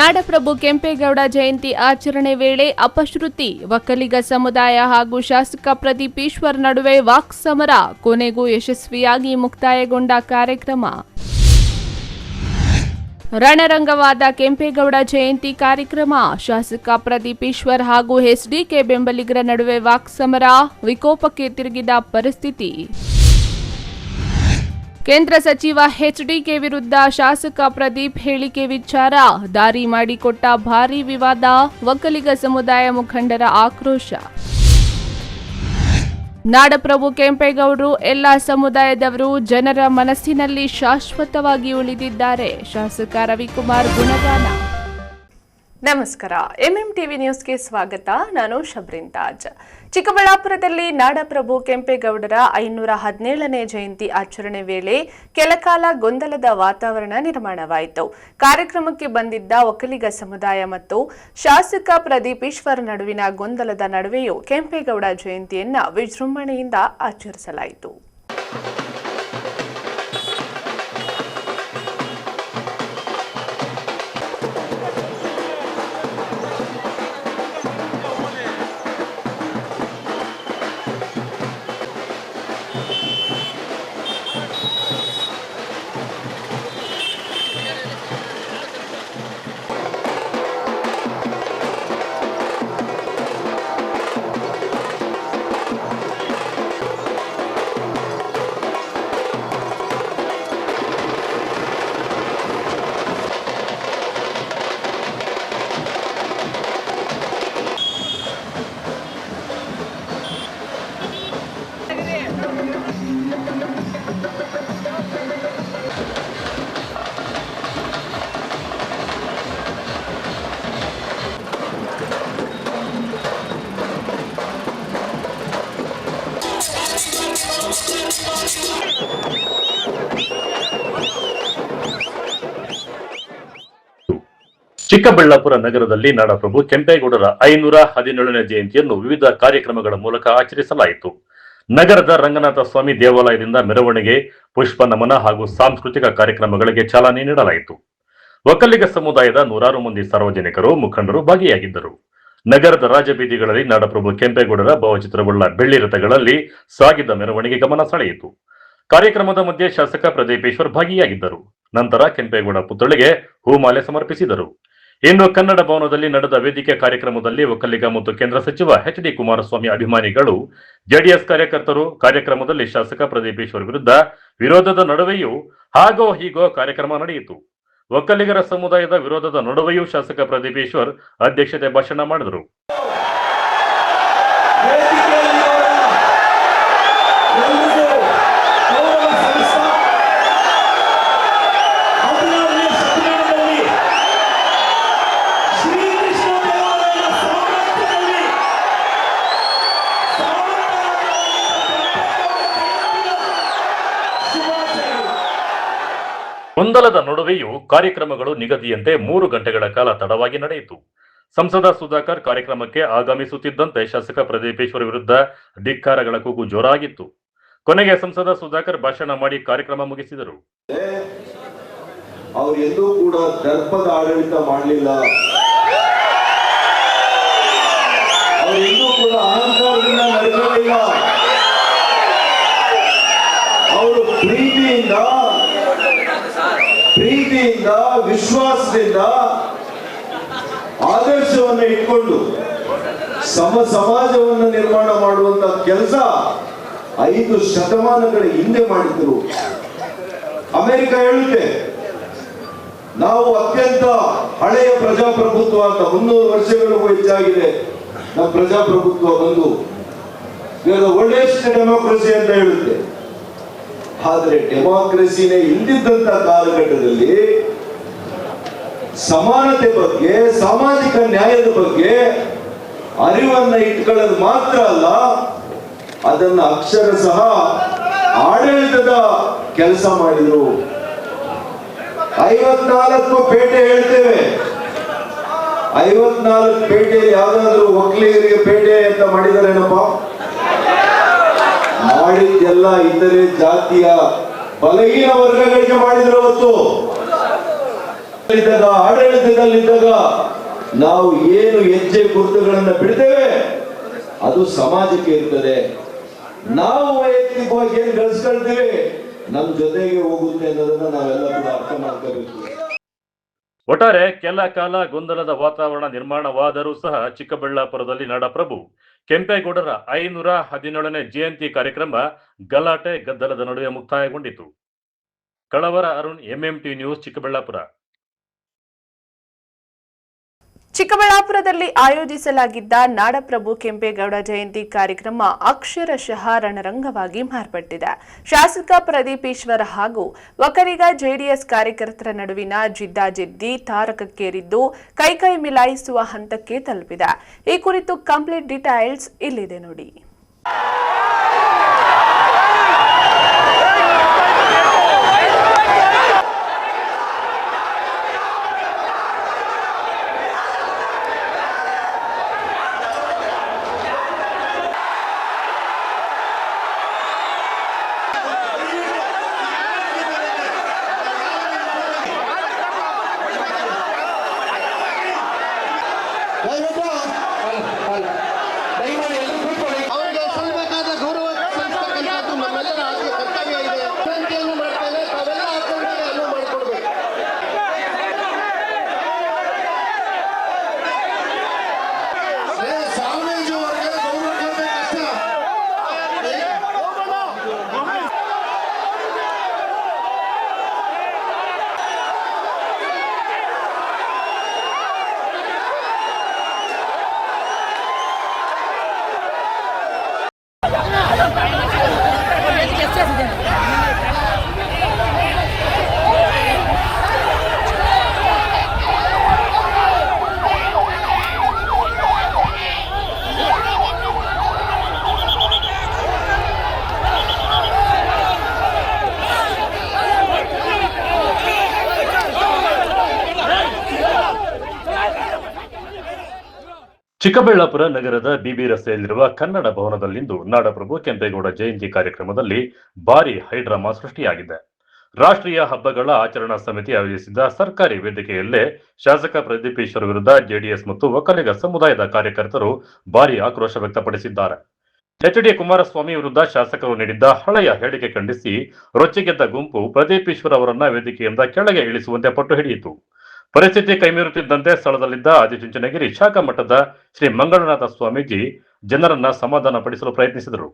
ನಾಡಪ್ರಭು ಕೆಂಪೇಗೌಡ ಜಯಂತಿ ಆಚರಣೆ ವೇಳೆ ಅಪಶ್ರುತಿ, ಒಕ್ಕಲಿಗ ಸಮುದಾಯ ಹಾಗೂ ಶಾಸಕ ಪ್ರದೀಪ್ ಈಶ್ವರ್ ನಡುವೆ ವಾಕ್ಸಮರ, ಕೊನೆಗೂ ಯಶಸ್ವಿಯಾಗಿ ಮುಕ್ತಾಯಗೊಂಡ ಕಾರ್ಯಕ್ರಮ. ರಣರಂಗವಾದ ಕೆಂಪೇಗೌಡ ಜಯಂತಿ ಕಾರ್ಯಕ್ರಮ. ಶಾಸಕ ಪ್ರದೀಪ್ ಈಶ್ವರ್ ಹಾಗೂ ಎಸ್ಡಿಕೆ ಬೆಂಬಲಿಗರ ನಡುವೆ ವಾಕ್ಸಮರ, ವಿಕೋಪಕ್ಕೆ ತಿರುಗಿದ ಪರಿಸ್ಥಿತಿ. ಕೇಂದ್ರ ಸಚಿವ ಎಚ್ಡಿಕೆ ವಿರುದ್ಧ ಶಾಸಕ ಪ್ರದೀಪ್ ಹೇಳಿಕೆ ವಿಚಾರ ದಾರಿ ಮಾಡಿಕೊಟ್ಟ ಭಾರೀ ವಿವಾದ, ಒಕ್ಕಲಿಗ ಸಮುದಾಯ ಮುಖಂಡರ ಆಕ್ರೋಶ. ನಾಡಪ್ರಭು ಕೆಂಪೇಗೌಡರು ಎಲ್ಲ ಸಮುದಾಯದವರು ಜನರ ಮನಸ್ಸಿನಲ್ಲಿ ಶಾಶ್ವತವಾಗಿ ಉಳಿದಿದ್ದಾರೆ. ಶಾಸಕ ರವಿಕುಮಾರ್ ಗುಣಗಾನ. ನಮಸ್ಕಾರ, ಎಂಎಂಟಿವಿ ನ್ಯೂಸ್ಗೆ ಸ್ವಾಗತ. ನಾನು ಶಬ್ರಿನ್ ತಾಜ್. ಚಿಕ್ಕಬಳ್ಳಾಪುರದಲ್ಲಿ ನಾಡಪ್ರಭು ಕೆಂಪೇಗೌಡರ 517ನೇ ಜಯಂತಿ ಆಚರಣೆ ವೇಳೆ ಕೆಲಕಾಲ ಗೊಂದಲದ ವಾತಾವರಣ ನಿರ್ಮಾಣವಾಯಿತು. ಕಾರ್ಯಕ್ರಮಕ್ಕೆ ಬಂದಿದ್ದ ಒಕ್ಕಲಿಗ ಸಮುದಾಯ ಮತ್ತು ಶಾಸಕ ಪ್ರದೀಪ್ ಈಶ್ವರ್ ನಡುವಿನ ಗೊಂದಲದ ನಡುವೆಯೂ ಕೆಂಪೇಗೌಡ ಜಯಂತಿಯನ್ನ ವಿಜೃಂಭಣೆಯಿಂದ ಆಚರಿಸಲಾಯಿತು. ಚಿಕ್ಕಬಳ್ಳಾಪುರ ನಗರದಲ್ಲಿ ನಾಡಪ್ರಭು ಕೆಂಪೇಗೌಡರ 517ನೇ ಜಯಂತಿಯನ್ನು ವಿವಿಧ ಕಾರ್ಯಕ್ರಮಗಳ ಮೂಲಕ ಆಚರಿಸಲಾಯಿತು. ನಗರದ ರಂಗನಾಥ ಸ್ವಾಮಿ ದೇವಾಲಯದಿಂದ ಮೆರವಣಿಗೆ, ಪುಷ್ಪ ನಮನ ಹಾಗೂ ಸಾಂಸ್ಕೃತಿಕ ಕಾರ್ಯಕ್ರಮಗಳಿಗೆ ಚಾಲನೆ ನೀಡಲಾಯಿತು. ಒಕ್ಕಲಿಗ ಸಮುದಾಯದ 100 ಮಂದಿ ಸಾರ್ವಜನಿಕರು, ಮುಖಂಡರು ಭಾಗಿಯಾಗಿದ್ದರು. ನಗರದ ರಾಜಬೀದಿಗಳಲ್ಲಿ ನಾಡಪ್ರಭು ಕೆಂಪೇಗೌಡರ ಭಾವಚಿತ್ರವುಳ್ಳ ಬೆಳ್ಳಿ ರಥಗಳಲ್ಲಿ ಸಾಗಿದ ಮೆರವಣಿಗೆ ಗಮನ ಸೆಳೆಯಿತು. ಕಾರ್ಯಕ್ರಮದ ಮಧ್ಯೆ ಶಾಸಕ ಪ್ರದೀಪ್ ಈಶ್ವರ್ ಭಾಗಿಯಾಗಿದ್ದರು. ನಂತರ ಕೆಂಪೇಗೌಡ ಪುತ್ಥಳಿಗೆ ಹೂಮಾಲೆ ಸಮರ್ಪಿಸಿದರು. ಇನ್ನು ಕನ್ನಡ ಭವನದಲ್ಲಿ ನಡೆದ ವೇದಿಕೆ ಕಾರ್ಯಕ್ರಮದಲ್ಲಿ ಒಕ್ಕಲಿಗ ಮತ್ತು ಕೇಂದ್ರ ಸಚಿವ ಎಚ್.ಡಿ. ಕುಮಾರಸ್ವಾಮಿ ಅಭಿಮಾನಿಗಳು, ಜೆಡಿಎಸ್ ಕಾರ್ಯಕರ್ತರು, ಕಾರ್ಯಕ್ರಮದಲ್ಲಿ ಶಾಸಕ ಪ್ರದೀಪ್ ಈಶ್ವರ್ ವಿರುದ್ಧ ವಿರೋಧದ ನಡುವೆಯೂ ಹಾಗೋ ಹೀಗೋ ಕಾರ್ಯಕ್ರಮ ನಡೆಯಿತು. ಒಕ್ಕಲಿಗರ ಸಮುದಾಯದ ವಿರೋಧದ ನಡುವೆಯೂ ಶಾಸಕ ಪ್ರದೀಪ್ ಈಶ್ವರ್ ಅಧ್ಯಕ್ಷತೆ ಭಾಷಣ ಮಾಡಿದರು. ಗೊಂದಲದ ನಡುವೆಯೂ ಕಾರ್ಯಕ್ರಮಗಳು ನಿಗದಿಯಂತೆ 3 ಗಂಟೆಗಳ ಕಾಲ ತಡವಾಗಿ ನಡೆಯಿತು. ಸಂಸದ ಸುಧಾಕರ್ ಕಾರ್ಯಕ್ರಮಕ್ಕೆ ಆಗಮಿಸುತ್ತಿದ್ದಂತೆ ಶಾಸಕ ಪ್ರದೀಪ್ ಈಶ್ವರ್ ವಿರುದ್ಧ ಧಿಕ್ಕಾರಗಳ ಕೂಗು ಜೋರಾಗಿತ್ತು. ಕೊನೆಗೆ ಸಂಸದ ಸುಧಾಕರ್ ಭಾಷಣ ಮಾಡಿ ಕಾರ್ಯಕ್ರಮ ಮುಗಿಸಿದರು. ಅವರು ಎಲ್ಲೂ ಕೂಡ ದರ್ಪದ ಆಡಳಿತ ಮಾಡಲಿಲ್ಲ, ಅವರು ಎಲ್ಲೂ ಕೂಡ ಅಹಂಕಾರದಿಂದ ನಡೆಸಲಿಲ್ಲ. ಅವರು ಪ್ರೀತಿಯಿಂದ, ವಿಶ್ವಾಸದಿಂದ ಆದರ್ಶವನ್ನು ಇಟ್ಕೊಂಡು ಸಮಾಜವನ್ನು ನಿರ್ಮಾಣ ಮಾಡುವಂತ ಕೆಲಸ 5 ಶತಮಾನಗಳ ಹಿಂದೆ ಮಾಡಿದ್ರು. ಅಮೆರಿಕ ಹೇಳುತ್ತೆ, ನಾವು ಅತ್ಯಂತ ಹಳೆಯ ಪ್ರಜಾಪ್ರಭುತ್ವ ಅಂತ, 300 ವರ್ಷಗಳಿಗೂ ಹೆಚ್ಚಾಗಿದೆ ನಮ್ಮ ಪ್ರಜಾಪ್ರಭುತ್ವ ಬಂದು, ಒಳ್ಳೆಯಷ್ಟು ಡೆಮೋಕ್ರಸಿ ಅಂತ ಹೇಳುತ್ತೆ. ಆದ್ರೆ ಡೆಮೋಕ್ರಸಿನೇ ಇಲ್ದಿದ್ದಂತ ಕಾಲಘಟ್ಟದಲ್ಲಿ ಸಮಾನತೆ ಬಗ್ಗೆ, ಸಾಮಾಜಿಕ ನ್ಯಾಯದ ಬಗ್ಗೆ ಅರಿವನ್ನ ಇಟ್ಕೊಳ್ಳೋದು ಮಾತ್ರ ಅಲ್ಲ, ಅದನ್ನ ಅಕ್ಷರಶಃ ಆಡಳಿತದ ಕೆಲಸ ಮಾಡಿದ್ರು. 54 ಪೇಟೆ ಹೇಳ್ತೇವೆ, 54 ಪೇಟೆಯಲ್ಲಿ ಯಾವ್ದಾದ್ರು ಒಕ್ಕಲಿಗರಿಗೆ ಪೇಟೆ ಅಂತ ಮಾಡಿದಾರೇನಪ್ಪ? ಮಾಡಿದ್ದೆಲ್ಲ ಇತರೆ ಜಾತಿಯ ಬಲಹೀನ ವರ್ಗಗಳಿಗೆ ಮಾಡಿದ್ರು. ಅವತ್ತು ಆಡಳಿತದಲ್ಲಿದ್ದಾಗ ನಾವು ಏನು ಹೆಜ್ಜೆ ಗುರುತುಗಳನ್ನು ಬಿಡ್ತೇವೆ ಅದು ಸಮಾಜಕ್ಕೆ ಇರ್ತದೆ. ನಾವು ವೈಯಕ್ತಿಕವಾಗಿ ಏನು ಗಳಿಸ್ಕೊಳ್ತೀವಿ ನಮ್ಮ ಜೊತೆಗೆ ಹೋಗುತ್ತೆ ಅನ್ನೋದನ್ನ ನಾವೆಲ್ಲ ಕೂಡ ಅರ್ಥ ಮಾಡ್ಕೋಬೇಕು. ಒಟ್ಟಾರೆ ಕೆಲ ಕಾಲ ಗೊಂದಲದ ವಾತಾವರಣ ನಿರ್ಮಾಣವಾದರೂ ಸಹ ಚಿಕ್ಕಬಳ್ಳಾಪುರದಲ್ಲಿ ನಾಡಪ್ರಭು ಕೆಂಪೇಗೌಡರ 517ನೇ ಜಯಂತಿ ಕಾರ್ಯಕ್ರಮ ಗಲಾಟೆ ಗದ್ದಲದ ನಡುವೆ ಮುಕ್ತಾಯಗೊಂಡಿತು. ಕಳವರ ಅರುಣ್, ಎಂಎಂಟಿ ನ್ಯೂಸ್, ಚಿಕ್ಕಬಳ್ಳಾಪುರ. ಚಿಕ್ಕಬಳ್ಳಾಪುರದಲ್ಲಿ ಆಯೋಜಿಸಲಾಗಿದ್ದ ನಾಡಪ್ರಭು ಕೆಂಪೇಗೌಡ ಜಯಂತಿ ಕಾರ್ಯಕ್ರಮ ಅಕ್ಷರಶಃ ರಣರಂಗವಾಗಿ ಮಾರ್ಪಟ್ಟಿದೆ. ಶಾಸಕ ಪ್ರದೀಪ್ ಈಶ್ವರ್ ಹಾಗೂ ಒಕ್ಕಲಿಗ ಜೆಡಿಎಸ್ ಕಾರ್ಯಕರ್ತರ ನಡುವಿನ ಜಿದ್ದಾಜಿದ್ದಿ ತಾರಕಕ್ಕೇರಿದ್ದು ಕೈಕೈ ಮಿಲಾಯಿಸುವ ಹಂತಕ್ಕೆ ತಲುಪಿದೆ. ಈ ಕುರಿತು ಕಂಪ್ಲೀಟ್ ಡೀಟೇಲ್ಸ್ ಇಲ್ಲಿದೆ ನೋಡಿ. ಅವರಿಗೆ ಸಲ್ಲಬೇಕಾದ ಗೌರವ ಸಲ್ಲಿಸತಕ್ಕಂಥದ್ದು ನಮ್ಮೆಲ್ಲರ ಆದ್ಯ ಕರ್ತವ್ಯ ಇದೆ. ವಿನಂತಿಯನ್ನು ಮಾಡ್ತೇವೆ, ತಾವೆಲ್ಲ ಹಾಕೊಂಡ್ರೆ ಅನುವು ಮಾಡಿಕೊಡ್ಬೇಕು. ಸ್ವಾಮೀಜಿ ಅವರಿಗೆ ಗೌರವ ಕೊಡಬೇಕಷ್ಟೇ. ಚಿಕ್ಕಬಳ್ಳಾಪುರ ನಗರದ ಬಿಬಿ ರಸ್ತೆಯಲ್ಲಿರುವ ಕನ್ನಡ ಭವನದಲ್ಲಿಂದು ನಾಡಪ್ರಭು ಕೆಂಪೇಗೌಡ ಜಯಂತಿ ಕಾರ್ಯಕ್ರಮದಲ್ಲಿ ಭಾರಿ ಹೈಡ್ರಾಮಾ ಸೃಷ್ಟಿಯಾಗಿದೆ. ರಾಷ್ಟ್ರೀಯ ಹಬ್ಬಗಳ ಆಚರಣಾ ಸಮಿತಿ ಆಯೋಜಿಸಿದ್ದ ಸರ್ಕಾರಿ ವೇದಿಕೆಯಲ್ಲೇ ಶಾಸಕ ಪ್ರದೀಪ್ ಈಶ್ವರ್ ವಿರುದ್ಧ ಜೆಡಿಎಸ್ ಮತ್ತು ಒಕ್ಕಲಿಗ ಸಮುದಾಯದ ಕಾರ್ಯಕರ್ತರು ಭಾರಿ ಆಕ್ರೋಶ ವ್ಯಕ್ತಪಡಿಸಿದ್ದಾರೆ. ಎಚ್.ಡಿ. ಕುಮಾರಸ್ವಾಮಿ ವಿರುದ್ಧ ಶಾಸಕರು ನೀಡಿದ್ದ ಹಳೆಯ ಹೇಳಿಕೆ ಖಂಡಿಸಿ ರೊಚ್ಚಿಗೆದ್ದ ಗುಂಪು ಪ್ರದೀಪ್ ಈಶ್ವರ್ ಅವರನ್ನ ವೇದಿಕೆಯಿಂದ ಕೆಳಗೆ ಇಳಿಸುವಂತೆ ಪಟ್ಟು ಹಿಡಿಯಿತು. ಪರಿಸ್ಥಿತಿ ಕೈಮೀರುತ್ತಿದ್ದಂತೆ ಸ್ಥಳದಲ್ಲಿದ್ದ ಆದಿಚುಂಚನಗಿರಿ ಶಾಖಾ ಮಠದ ಶ್ರೀ ಮಂಗಳನಾಥ ಸ್ವಾಮೀಜಿ ಜನರನ್ನ ಸಮಾಧಾನ ಪಡಿಸಲು ಪ್ರಯತ್ನಿಸಿದರು.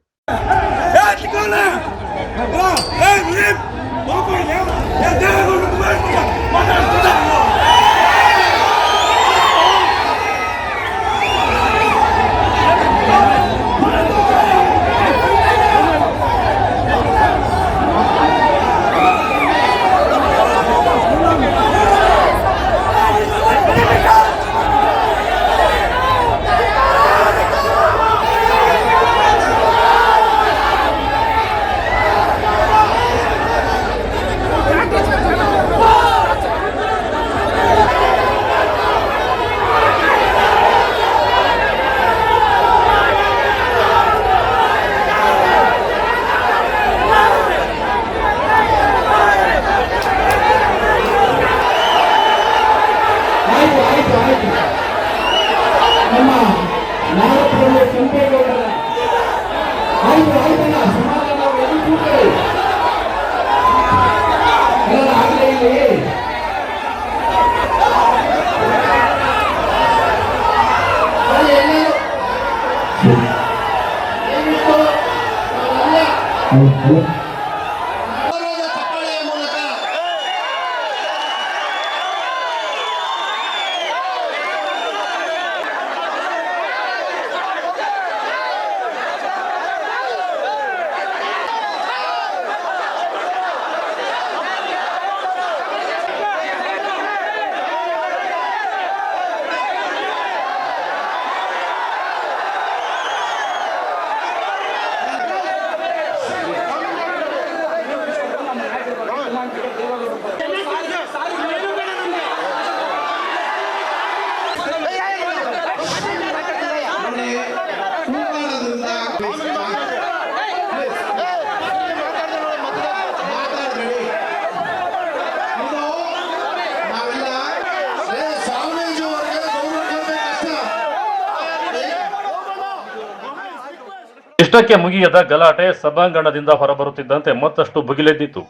ಇಷ್ಟಕ್ಕೆ ಮುಗಿಯದ ಗಲಾಟೆ ಸಭಾಂಗಣದಿಂದ ಹೊರಬರುತ್ತಿದ್ದಂತೆ ಮತ್ತಷ್ಟು ಭುಗಿಲೆದ್ದಿತು.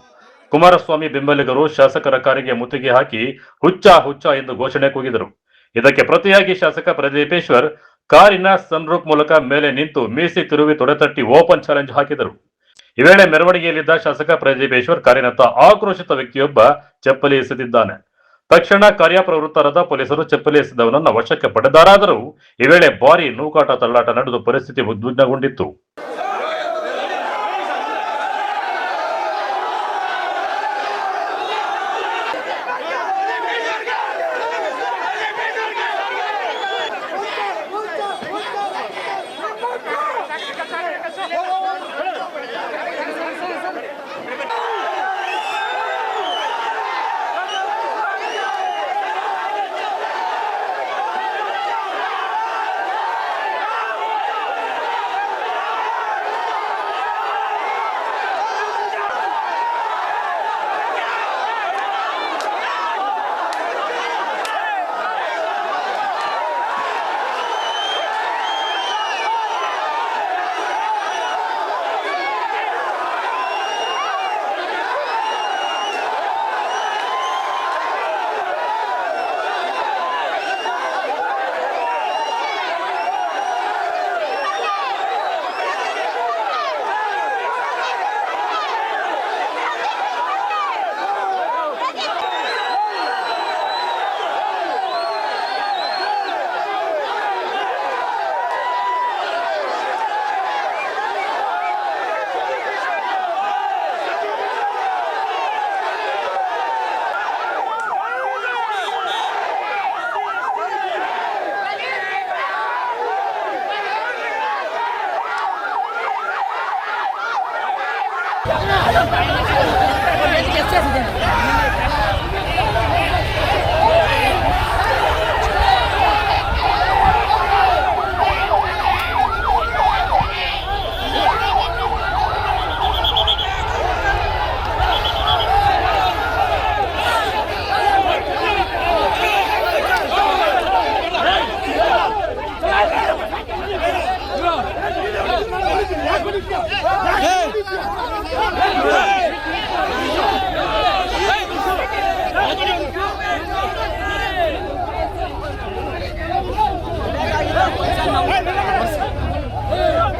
ಕುಮಾರಸ್ವಾಮಿ ಬೆಂಬಲಿಗರು ಶಾಸಕರ ಕಾರಿಗೆ ಮುತ್ತಿಗೆ ಹಾಕಿ ಹುಚ್ಚ ಹುಚ್ಚ ಎಂದು ಘೋಷಣೆ ಕೂಗಿದರು. ಇದಕ್ಕೆ ಪ್ರತಿಯಾಗಿ ಶಾಸಕ ಪ್ರದೀಪೇಶ್ವರ್ ಕಾರಿನ ಸನ್ರೂಫ್ ಮೂಲಕ ಮೇಲೆ ನಿಂತು ಮೀಸಿ ತಿರುವಿ ತೊಡೆತಟ್ಟಿ ಓಪನ್ ಚಾಲೆಂಜ್ ಹಾಕಿದರು. ಈ ವೇಳೆ ಮೆರವಣಿಗೆಯಲ್ಲಿದ್ದ ಶಾಸಕ ಪ್ರದೀಪೇಶ್ವರ್ ಕಾರಿನತ್ತ ಆಕ್ರೋಶಿತ ವ್ಯಕ್ತಿಯೊಬ್ಬ ಚಪ್ಪಲಿ ಎಸೆದಿದ್ದಾನೆ. ತಕ್ಷಣ ಕಾರ್ಯಪ್ರವೃತ್ತರಾದ ಪೊಲೀಸರು ಚಪ್ಪಲಿ ಎಸೆದವನನ್ನ ವಶಕ್ಕೆ ಪಡೆದರಾದರೂ ಈ ವೇಳೆ ಭಾರೀ ನೂಕಾಟ ತಳ್ಳಾಟ ನಡೆದು ಪರಿಸ್ಥಿತಿ ಉದ್ವಿಗ್ನಗೊಂಡಿತ್ತು.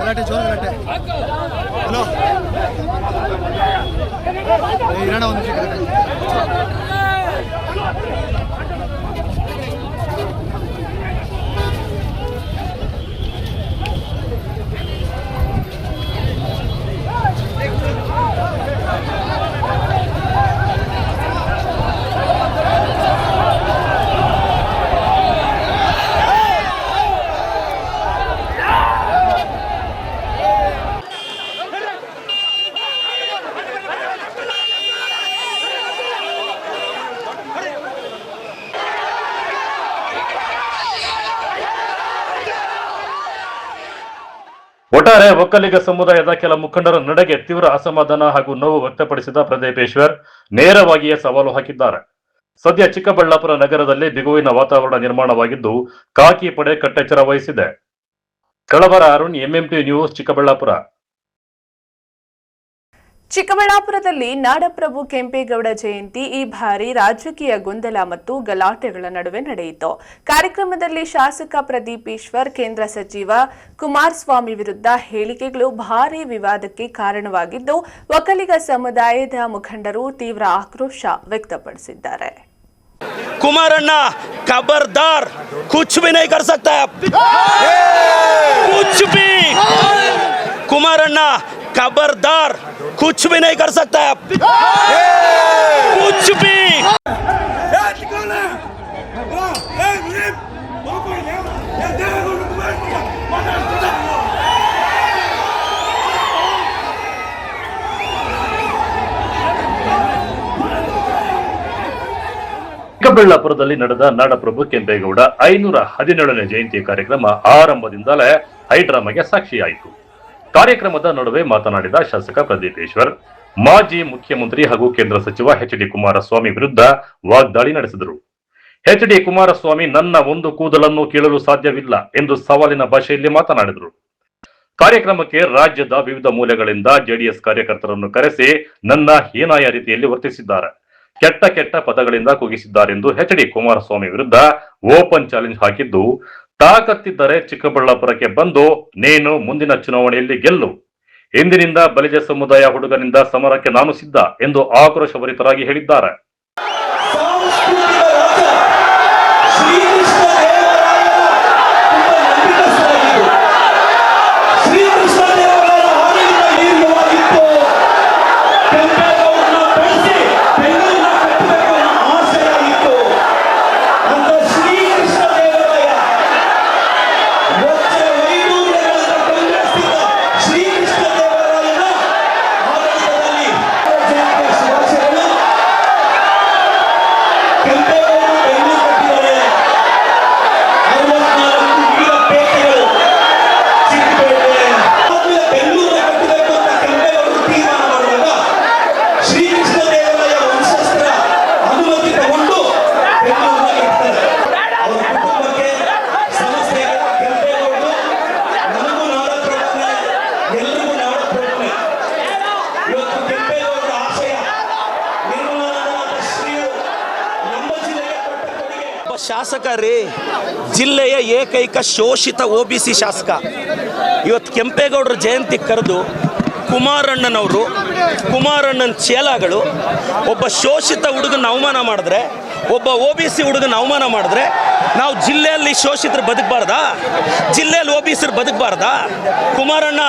ಗಲಾಟೆ ಜೋರು ಗಲಾಟೆ. ಹಲೋ ಇರೋಣ ಒಂದು ನಿಮಿಷ ಗಲಾಟೆ. ಒಟ್ಟಾರೆ ಒಕ್ಕಲಿಗ ಸಮುದಾಯದ ಕೆಲ ಮುಖಂಡರ ನಡೆಗೆ ತೀವ್ರ ಅಸಮಾಧಾನ ಹಾಗೂ ನೋವು ವ್ಯಕ್ತಪಡಿಸಿದ ಪ್ರದೀಪೇಶ್ವರ್ ನೇರವಾಗಿಯೇ ಸವಾಲು ಹಾಕಿದ್ದಾರೆ. ಸದ್ಯ ಚಿಕ್ಕಬಳ್ಳಾಪುರ ನಗರದಲ್ಲಿ ಬಿಗುವಿನ ವಾತಾವರಣ ನಿರ್ಮಾಣವಾಗಿದ್ದು ಖಾಕಿ ಪಡೆ ಕಟ್ಟೆಚ್ಚರ ವಹಿಸಿದೆ. ಕಳವರ ಅರುಣ್, ಎಂಎಂಟಿ ನ್ಯೂಸ್, ಚಿಕ್ಕಬಳ್ಳಾಪುರ. ಚಿಕ್ಕಬಳ್ಳಾಪುರದಲ್ಲಿ ನಾಡಪ್ರಭು ಕೆಂಪೇಗೌಡ ಜಯಂತಿ ಈ ಬಾರಿ ರಾಜಕೀಯ ಗೊಂದಲ ಮತ್ತು ಗಲಾಟೆಗಳ ನಡುವೆ ನಡೆಯಿತು. ಕಾರ್ಯಕ್ರಮದಲ್ಲಿ ಶಾಸಕ ಪ್ರದೀಪೇಶ್ವರ್, ಕೇಂದ್ರ ಸಚಿವ ಕುಮಾರಸ್ವಾಮಿ ವಿರುದ್ಧ ಹೇಳಿಕೆಗಳು ಭಾರೀ ವಿವಾದಕ್ಕೆ ಕಾರಣವಾಗಿದ್ದು, ಒಕ್ಕಲಿಗ ಸಮುದಾಯದ ಮುಖಂಡರು ತೀವ್ರ ಆಕ್ರೋಶ ವ್ಯಕ್ತಪಡಿಸಿದ್ದಾರೆ. कुमारण्णा खबरदार, कुछ भी नहीं कर सकता है, कुछ भी। कुमारण्णा खबरदार, कुछ भी नहीं कर सकता है, कुछ भी। ಚಿಕ್ಕಬಳ್ಳಾಪುರದಲ್ಲಿ ನಡೆದ ನಾಡಪ್ರಭು ಕೆಂಪೇಗೌಡ 517ನೇ ಜಯಂತಿ ಕಾರ್ಯಕ್ರಮ ಆರಂಭದಿಂದಲೇ ಹೈಡ್ರಾಮಾಗೆ ಸಾಕ್ಷಿಯಾಯಿತು. ಕಾರ್ಯಕ್ರಮದ ನಡುವೆ ಮಾತನಾಡಿದ ಶಾಸಕ ಪ್ರದೀಪೇಶ್ವರ್, ಮಾಜಿ ಮುಖ್ಯಮಂತ್ರಿ ಹಾಗೂ ಕೇಂದ್ರ ಸಚಿವ ಎಚ್.ಡಿ. ಕುಮಾರಸ್ವಾಮಿ ವಿರುದ್ಧ ವಾಗ್ದಾಳಿ ನಡೆಸಿದರು. ಎಚ್.ಡಿ. ಕುಮಾರಸ್ವಾಮಿ ನನ್ನ ಒಂದು ಕೂದಲನ್ನು ಕೀಳಲು ಸಾಧ್ಯವಿಲ್ಲ ಎಂದು ಸವಾಲಿನ ಭಾಷೆಯಲ್ಲಿ ಮಾತನಾಡಿದರು. ಕಾರ್ಯಕ್ರಮಕ್ಕೆ ರಾಜ್ಯದ ವಿವಿಧ ಮೂಲೆಗಳಿಂದ ಜೆಡಿಎಸ್ ಕಾರ್ಯಕರ್ತರನ್ನು ಕರೆಸಿ ನನ್ನ ಹೀನಾಯ ರೀತಿಯಲ್ಲಿ ವರ್ತಿಸಿದ್ದಾರೆ, ಕೆಟ್ಟ ಕೆಟ್ಟ ಪದಗಳಿಂದ ಕೂಗಿಸಿದ್ದಾರೆಂದು ಎಚ್.ಡಿ. ಕುಮಾರಸ್ವಾಮಿ ವಿರುದ್ಧ ಓಪನ್ ಚಾಲೆಂಜ್ ಹಾಕಿದ್ದು, ತಾಕತ್ತಿದ್ದರೆ ಚಿಕ್ಕಬಳ್ಳಾಪುರಕ್ಕೆ ಬಂದು ನೀನು ಮುಂದಿನ ಚುನಾವಣೆಯಲ್ಲಿ ಗೆಲ್ಲು, ಇಂದಿನಿಂದ ಬಲಿಜ ಸಮುದಾಯ ಹುಡುಗನಿಂದ ಸಮರಕ್ಕೆ ನಾನು ಸಿದ್ಧ ಎಂದು ಆಕ್ರೋಶಭರಿತರಾಗಿ ಹೇಳಿದ್ದಾರೆ. ಶಾಸಕ ರೀ, ಜಿಲ್ಲೆಯ ಏಕೈಕ ಶೋಷಿತ OBC ಶಾಸಕ. ಇವತ್ತು ಕೆಂಪೇಗೌಡರ ಜಯಂತಿ ಕರೆದು ಕುಮಾರಣ್ಣನ ಚೇಲಾಗಳು ಒಬ್ಬ ಶೋಷಿತ ಹುಡುಗನ ಅವಮಾನ ಮಾಡಿದ್ರೆ, ಒಬ್ಬ OBC ಹುಡುಗನ ಅವಮಾನ ಮಾಡಿದ್ರೆ ನಾವು ಜಿಲ್ಲೆಯಲ್ಲಿ ಶೋಷಿತರು ಬದುಕಬಾರ್ದಾ? ಜಿಲ್ಲೆಯಲ್ಲಿ OBCರು ಬದುಕಬಾರ್ದಾ? ಕುಮಾರಣ್ಣ,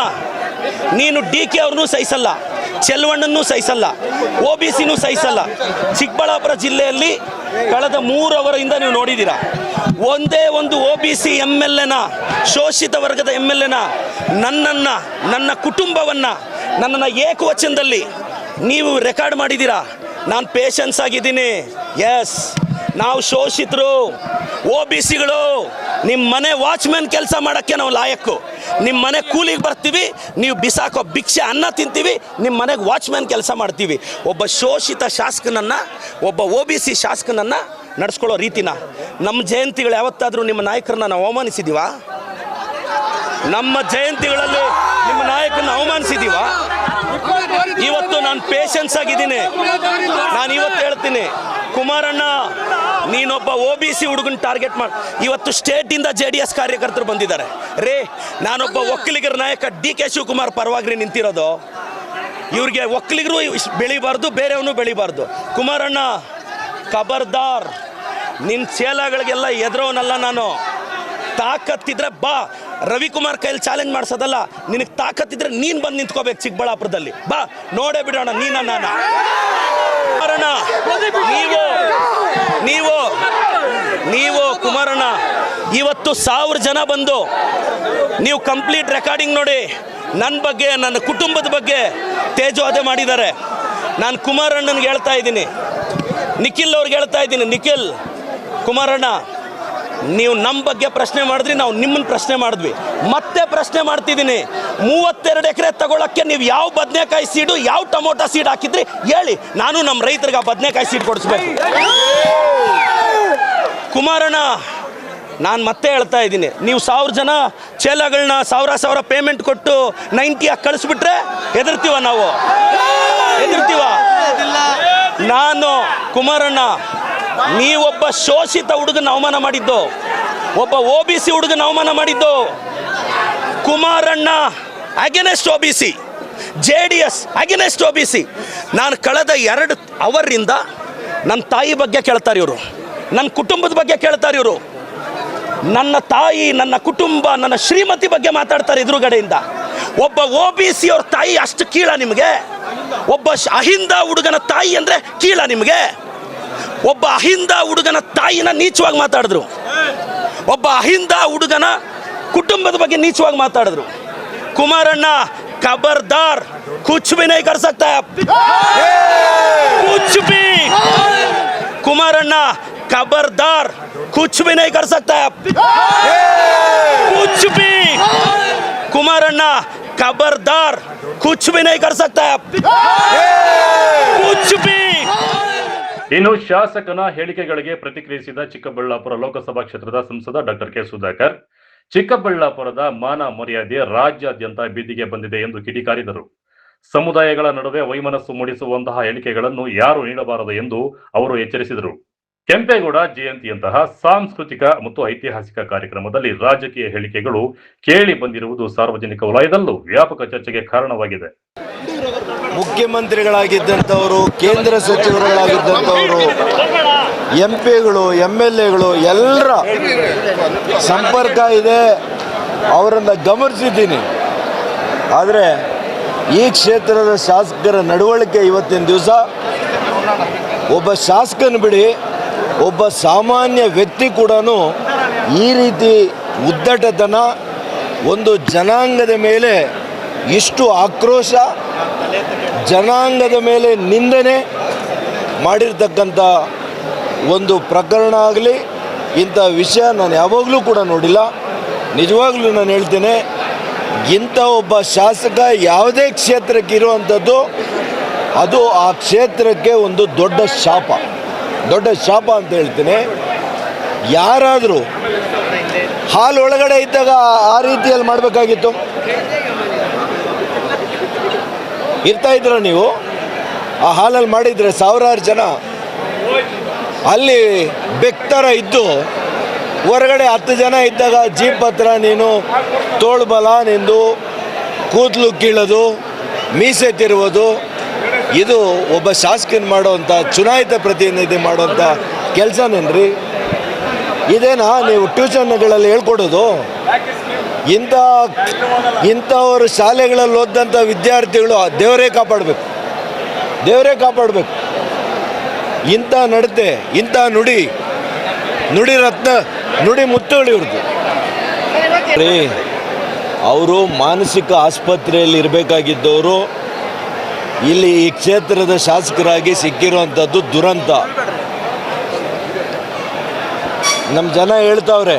ನೀನು DK ಅವ್ರನ್ನೂ ಸಹಿಸಲ್ಲ, ಚೆಲ್ವಣ್ಣನೂ ಸಹಿಸಲ್ಲ, OBCನೂ ಸಹಿಸಲ್ಲ. ಚಿಕ್ಕಬಳ್ಳಾಪುರ ಜಿಲ್ಲೆಯಲ್ಲಿ ಕಳೆದ 3 ಅವರಿಂದ ನೀವು ನೋಡಿದ್ದೀರಾ, ಒಂದೇ ಒಂದು OBC MLAನ, ಶೋಷಿತ ವರ್ಗದ MLAನ, ನನ್ನ ಕುಟುಂಬವನ್ನು, ನನ್ನನ್ನು ಏಕವಚನದಲ್ಲಿ ನೀವು ರೆಕಾರ್ಡ್ ಮಾಡಿದ್ದೀರಾ. ನಾನು ಪೇಷನ್ಸ್ ಆಗಿದ್ದೀನಿ. ಎಸ್, ನಾವು ಶೋಷಿತರು, OBCಗಳು ನಿಮ್ಮ ಮನೆ ವಾಚ್ಮ್ಯಾನ್ ಕೆಲಸ ಮಾಡೋಕ್ಕೆ ನಾವು ಲಾಯಕ್ಕು. ನಿಮ್ಮ ಮನೆ ಕೂಲಿಗೆ ಬರ್ತೀವಿ, ನೀವು ಬಿಸಾಕೋ ಭಿಕ್ಷೆ ಅನ್ನ ತಿಂತೀವಿ, ನಿಮ್ಮ ಮನೆಗೆ ವಾಚ್ಮ್ಯಾನ್ ಕೆಲಸ ಮಾಡ್ತೀವಿ. ಒಬ್ಬ ಶೋಷಿತ ಶಾಸಕನನ್ನು, ಒಬ್ಬ OBC ಶಾಸಕನನ್ನು ನಡೆಸ್ಕೊಳ್ಳೋ ರೀತಿನ ನಮ್ಮ ಜಯಂತಿಗಳು ಯಾವತ್ತಾದರೂ ನಿಮ್ಮ ನಾಯಕರನ್ನ ನಾವು ಅವಮಾನಿಸಿದ್ದೀವಾ? ನಮ್ಮ ಜಯಂತಿಗಳಲ್ಲಿ ನಿಮ್ಮ ನಾಯಕರನ್ನ ಅವಮಾನಿಸಿದ್ದೀವ? ಇವತ್ತು ನಾನು ಪೇಷನ್ಸ್ ಆಗಿದ್ದೀನಿ. ನಾನು ಇವತ್ತು ಹೇಳ್ತೀನಿ, ಕುಮಾರಣ್ಣ, ನೀನೊಬ್ಬ OBC ಹುಡುಗನ ಟಾರ್ಗೆಟ್ ಮಾಡಿ ಇವತ್ತು ಸ್ಟೇಟಿಂದ JDS ಕಾರ್ಯಕರ್ತರು ಬಂದಿದ್ದಾರೆ ರೇ. ನಾನೊಬ್ಬ ಒಕ್ಕಲಿಗರ ನಾಯಕ DK ಶಿವಕುಮಾರ್ ಪರವಾಗಿ ನಿಂತಿರೋದು. ಇವ್ರಿಗೆ ಒಕ್ಕಲಿಗರು ಬೆಳಿಬಾರ್ದು, ಬೇರೆಯವನು ಬೆಳಿಬಾರ್ದು. ಕುಮಾರಣ್ಣ, ಖಬರ್ದಾರ್, ನಿನ್ನ ಚೇಲಾಗಳಿಗೆಲ್ಲ ಎದುರೋನಲ್ಲ ನಾನು. ತಾಕತ್ತಿದ್ರೆ ಬಾ, ರವಿಕುಮಾರ್ ಕೈಲಿ ಚಾಲೆಂಜ್ ಮಾಡಿಸೋದಲ್ಲ. ನಿನಗೆ ತಾಕತ್ತಿದ್ರೆ ನೀನು ಬಂದು ನಿಂತ್ಕೋಬೇಕು ಚಿಕ್ಕಬಳ್ಳಾಪುರದಲ್ಲಿ. ಬಾ, ನೋಡೇ ಬಿಡೋಣ ನೀನ ನಾನು. ಕುಮಾರಣ್ಣ, ನೀವು ಕುಮಾರಣ್ಣ, ಇವತ್ತು 1000 ಜನ ಬಂದು ನೀವು ಕಂಪ್ಲೀಟ್ ರೆಕಾರ್ಡಿಂಗ್ ನೋಡಿ, ನನ್ನ ಬಗ್ಗೆ, ನನ್ನ ಕುಟುಂಬದ ಬಗ್ಗೆ ತೇಜೋವಧೆ ಮಾಡಿದ್ದಾರೆ. ನಾನು ಕುಮಾರಣ್ಣನಿಗೆ ಹೇಳ್ತಾ ಇದ್ದೀನಿ, ನಿಖಿಲ್ ಅವ್ರಿಗೆ ಹೇಳ್ತಾ ಇದ್ದೀನಿ, ನಿಖಿಲ್, ಕುಮಾರಣ್ಣ, ನೀವು ನಮ್ಮ ಬಗ್ಗೆ ಪ್ರಶ್ನೆ ಮಾಡಿದ್ರಿ, ನಾವು ನಿಮ್ಮನ್ನು ಪ್ರಶ್ನೆ ಮಾಡಿದ್ವಿ, ಮತ್ತೆ ಪ್ರಶ್ನೆ ಮಾಡ್ತಿದ್ದೀನಿ. 32 ಎಕರೆ ತಗೊಳ್ಳೋಕ್ಕೆ ನೀವು ಯಾವ ಬದನೆಕಾಯಿ ಸೀಡು, ಯಾವ ಟೊಮೊಟೊ ಸೀಡ್ ಹಾಕಿದ್ರಿ ಹೇಳಿ, ನಾನು ನಮ್ಮ ರೈತರಿಗೆ ಆ ಬದನೆಕಾಯಿ ಸೀಡ್ ಕೊಡಿಸ್ಬೇಕು. ಕುಮಾರಣ್ಣ, ನಾನು ಮತ್ತೆ ಹೇಳ್ತಾ ಇದ್ದೀನಿ, ನೀವು 1000 ಜನ ಚೇಲಾಗಳನ್ನ 1000 ಪೇಮೆಂಟ್ ಕೊಟ್ಟು 90 ಕಳಿಸ್ಬಿಟ್ರೆ ಹೆದರ್ತೀವ ನಾವು? ಹೆದರ್ತೀವ? ನಾನು ಕುಮಾರಣ್ಣ, ನೀವೊಬ್ಬ ಶೋಷಿತ ಹುಡುಗನ ಅವಮಾನ ಮಾಡಿದ್ದು, ಒಬ್ಬ OBC ಹುಡುಗನ ಅವಮಾನ ಮಾಡಿದ್ದು. ಕುಮಾರಣ್ಣ against OBC, JDS against OBC. ನಾನು ಕಳೆದ 2 ಅವರಿಂದ ನನ್ನ ತಾಯಿ ಬಗ್ಗೆ ಕೇಳ್ತಾರೆ ಇವರು, ನನ್ನ ಕುಟುಂಬದ ಬಗ್ಗೆ ಕೇಳ್ತಾರೆ ಇವರು. ನನ್ನ ತಾಯಿ, ನನ್ನ ಕುಟುಂಬ, ನನ್ನ ಶ್ರೀಮತಿ ಬಗ್ಗೆ ಮಾತಾಡ್ತಾರೆ ಎದುರುಗಡೆಯಿಂದ. ಒಬ್ಬ OBC ಅವ್ರ ತಾಯಿ ಅಷ್ಟು ಕೀಳ ನಿಮಗೆ? ಒಬ್ಬ ಅಹಿಂದ ಹುಡುಗನ ತಾಯಿ ಅಂದರೆ ಕೀಳ ನಿಮಗೆ? ಒಬ್ಬ ಅಹಿಂದ ಹುಡುಗನ ತಾಯಿನ ನೀಚವಾಗಿ ಮಾತಾಡಿದ್ರು, ಒಬ್ಬ ಅಹಿಂದ ಹುಡುಗನ ಕುಟುಂಬದ ಬಗ್ಗೆ ನೀಚವಾಗಿ ಮಾತಾಡಿದ್ರು. ಕುಮಾರಣ್ಣ, ಖಬರ್ದಾರ್, ಕುಚ್ ಭಿ ನಹೀ ಕರ್ ಸಕ್ತಾ ಆಪ್, ಕುಚ್ ಭಿ. ಕುಮಾರಣ್ಣ, ಖಬರ್ದಾರ್, ಕುಚ್ ಭಿ ನಹೀ ಕರ್ ಸಕ್ತಾ ಆಪ್, ಕುಚ್ ಭಿ. ಕುಮಾರಣ್ಣ, ಖಬರ್ದಾರ್, ಕುಚ್ ಭಿ ನಹೀ ಕರ್ ಸಕ್ತಾ ಆಪ್, ಕುಚ್ ಭಿ. ಇನ್ನು ಶಾಸಕನ ಹೇಳಿಕೆಗಳಿಗೆ ಪ್ರತಿಕ್ರಿಯಿಸಿದ ಚಿಕ್ಕಬಳ್ಳಾಪುರ ಲೋಕಸಭಾ ಕ್ಷೇತ್ರದ ಸಂಸದ ಡಾಕ್ಟರ್ ಕೆ. ಸುಧಾಕರ್, ಚಿಕ್ಕಬಳ್ಳಾಪುರದ ಮಾನ ಮರ್ಯಾದೆ ರಾಜ್ಯಾದ್ಯಂತ ಬೀದಿಗೆ ಬಂದಿದೆ ಎಂದು ಕಿಡಿಕಾರಿದರು. ಸಮುದಾಯಗಳ ನಡುವೆ ವೈಮನಸ್ಸು ಮೂಡಿಸುವಂತಹ ಹೇಳಿಕೆಗಳನ್ನು ಯಾರು ನೀಡಬಾರದು ಎಂದು ಅವರು ಎಚ್ಚರಿಸಿದರು. ಕೆಂಪೇಗೌಡ ಜಯಂತಿಯಂತಹ ಸಾಂಸ್ಕೃತಿಕ ಮತ್ತು ಐತಿಹಾಸಿಕ ಕಾರ್ಯಕ್ರಮದಲ್ಲಿ ರಾಜಕೀಯ ಹೇಳಿಕೆಗಳು ಕೇಳಿ ಬಂದಿರುವುದು ಸಾರ್ವಜನಿಕ ವಲಯದಲ್ಲೂ ವ್ಯಾಪಕ ಚರ್ಚೆಗೆ ಕಾರಣವಾಗಿದೆ. ಮುಖ್ಯಮಂತ್ರಿಗಳಾಗಿದ್ದಂಥವರು, ಕೇಂದ್ರ ಸಚಿವರುಗಳಾಗಿದ್ದಂಥವರು, MP ಗಳು, MLA ಗಳು ಎಲ್ಲರ ಸಂಪರ್ಕ ಇದೆ, ಅವರನ್ನು ಗಮನಿಸಿದ್ದೀನಿ. ಆದರೆ ಈ ಕ್ಷೇತ್ರದ ಶಾಸಕರ ನಡವಳಿಕೆ ಇವತ್ತಿನ ದಿವಸ, ಒಬ್ಬ ಶಾಸಕನ ಬಿಡಿ, ಒಬ್ಬ ಸಾಮಾನ್ಯ ವ್ಯಕ್ತಿ ಕೂಡ ಈ ರೀತಿ ಉದ್ದಟತನ, ಒಂದು ಜನಾಂಗದ ಮೇಲೆ ಇಷ್ಟು ಆಕ್ರೋಶ, ಜನಾಂಗದ ಮೇಲೆ ನಿಂದನೆ ಮಾಡಿರ್ತಕ್ಕಂಥ ಒಂದು ಪ್ರಕರಣ ಆಗಲಿ, ಇಂಥ ವಿಷಯ ನಾನು ಯಾವಾಗಲೂ ಕೂಡ ನೋಡಿಲ್ಲ. ನಿಜವಾಗ್ಲೂ ನಾನು ಹೇಳ್ತೇನೆ, ಇಂಥ ಒಬ್ಬ ಶಾಸಕ ಯಾವುದೇ ಕ್ಷೇತ್ರಕ್ಕೆ ಇರುವಂಥದ್ದು ಅದು ಆ ಕ್ಷೇತ್ರಕ್ಕೆ ಒಂದು ದೊಡ್ಡ ಶಾಪ ಅಂತ ಹೇಳ್ತೀನಿ. ಯಾರಾದರೂ ಹಾಲ್ ಒಳಗಡೆ ಇದ್ದಾಗ ಆ ರೀತಿಯಲ್ಲಿ ಮಾಡಬೇಕಾಗಿತ್ತು. ಇರ್ತಾ ಇದ್ರ ನೀವು ಆ ಹಾಲಲ್ಲಿ ಮಾಡಿದರೆ ಸಾವಿರಾರು ಜನ ಅಲ್ಲಿ ಬೆಕ್ತರ ಇದ್ದು, ಹೊರಗಡೆ 10 ಜನ ಇದ್ದಾಗ ಜೀಪ್ ಹತ್ರ ನೀನು ತೋಳ್ಬಲ ನಿಂದು ಕೂದಲು ಕೀಳೋದು, ಮೀಸೆ ತಿರುವುದು, ಇದು ಒಬ್ಬ ಶಾಸಕನ ಮಾಡುವಂಥ, ಚುನಾಯಿತ ಪ್ರತಿನಿಧಿ ಮಾಡುವಂಥ ಕೆಲಸನೇನ್ರಿ? ಇದೇನಾ ನೀವು ಟ್ಯೂಷನ್ಗಳಲ್ಲಿ ಹೇಳ್ಕೊಡೋದು? ಇಂಥವರು ಶಾಲೆಗಳಲ್ಲಿ ಓದಂಥ ವಿದ್ಯಾರ್ಥಿಗಳು ದೇವರೇ ಕಾಪಾಡಬೇಕು. ಇಂಥ ನಡತೆ, ಇಂಥ ನುಡಿ ರತ್ನ, ನುಡಿ ಮುತ್ತುಗಳು ಇವ್ರದ್ದು. ಅವರು ಮಾನಸಿಕ ಆಸ್ಪತ್ರೆಯಲ್ಲಿ ಇರಬೇಕಾಗಿದ್ದವರು ಇಲ್ಲಿ ಈ ಕ್ಷೇತ್ರದ ಶಾಸಕರಾಗಿ ಸಿಕ್ಕಿರುವಂಥದ್ದು ದುರಂತ. ನಮ್ಮ ಜನ ಹೇಳ್ತಾವ್ರೆ,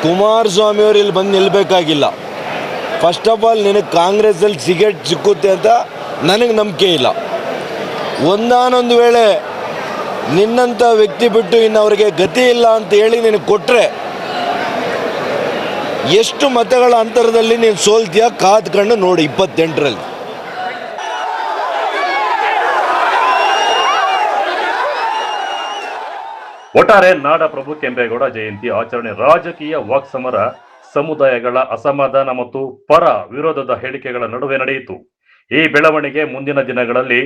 ಕುಮಾರಸ್ವಾಮಿಯವರು ಇಲ್ಲಿ ಬಂದು ನಿಲ್ಲಬೇಕಾಗಿಲ್ಲ. ಫಸ್ಟ್ ಆಫ್ ಆಲ್ ನಿನಗೆ ಕಾಂಗ್ರೆಸ್ಸಲ್ಲಿ ಟಿಕೆಟ್ ಸಿಕ್ಕುತ್ತೆ ಅಂತ ನನಗೆ ನಂಬಿಕೆ ಇಲ್ಲ. ಒಂದಾನೊಂದು ವೇಳೆ ನಿನ್ನಂಥ ವ್ಯಕ್ತಿ ಬಿಟ್ಟು ಇನ್ನು ಅವ್ರಿಗೆ ಗತಿ ಇಲ್ಲ ಅಂತ ಹೇಳಿ ನಿನಗೆ ಕೊಟ್ಟರೆ ಎಷ್ಟು ಮತಗಳ ಅಂತರದಲ್ಲಿ ನೀನು ಸೋಲ್ತೀಯ ಕಾದ್ಕೊಂಡು ನೋಡಿ 28ರಲ್ಲಿ. ಒಟ್ಟಾರೆ ನಾಡಪ್ರಭು ಕೆಂಪೇಗೌಡ ಜಯಂತಿ ಆಚರಣೆ ರಾಜಕೀಯ ವಾಕ್ಸಮರ, ಸಮುದಾಯಗಳ ಅಸಮಾಧಾನ ಮತ್ತು ಪರ ವಿರೋಧದ ಹೇಳಿಕೆಗಳ ನಡುವೆ ನಡೆಯಿತು. ಈ ಬೆಳವಣಿಗೆ ಮುಂದಿನ ದಿನಗಳಲ್ಲಿ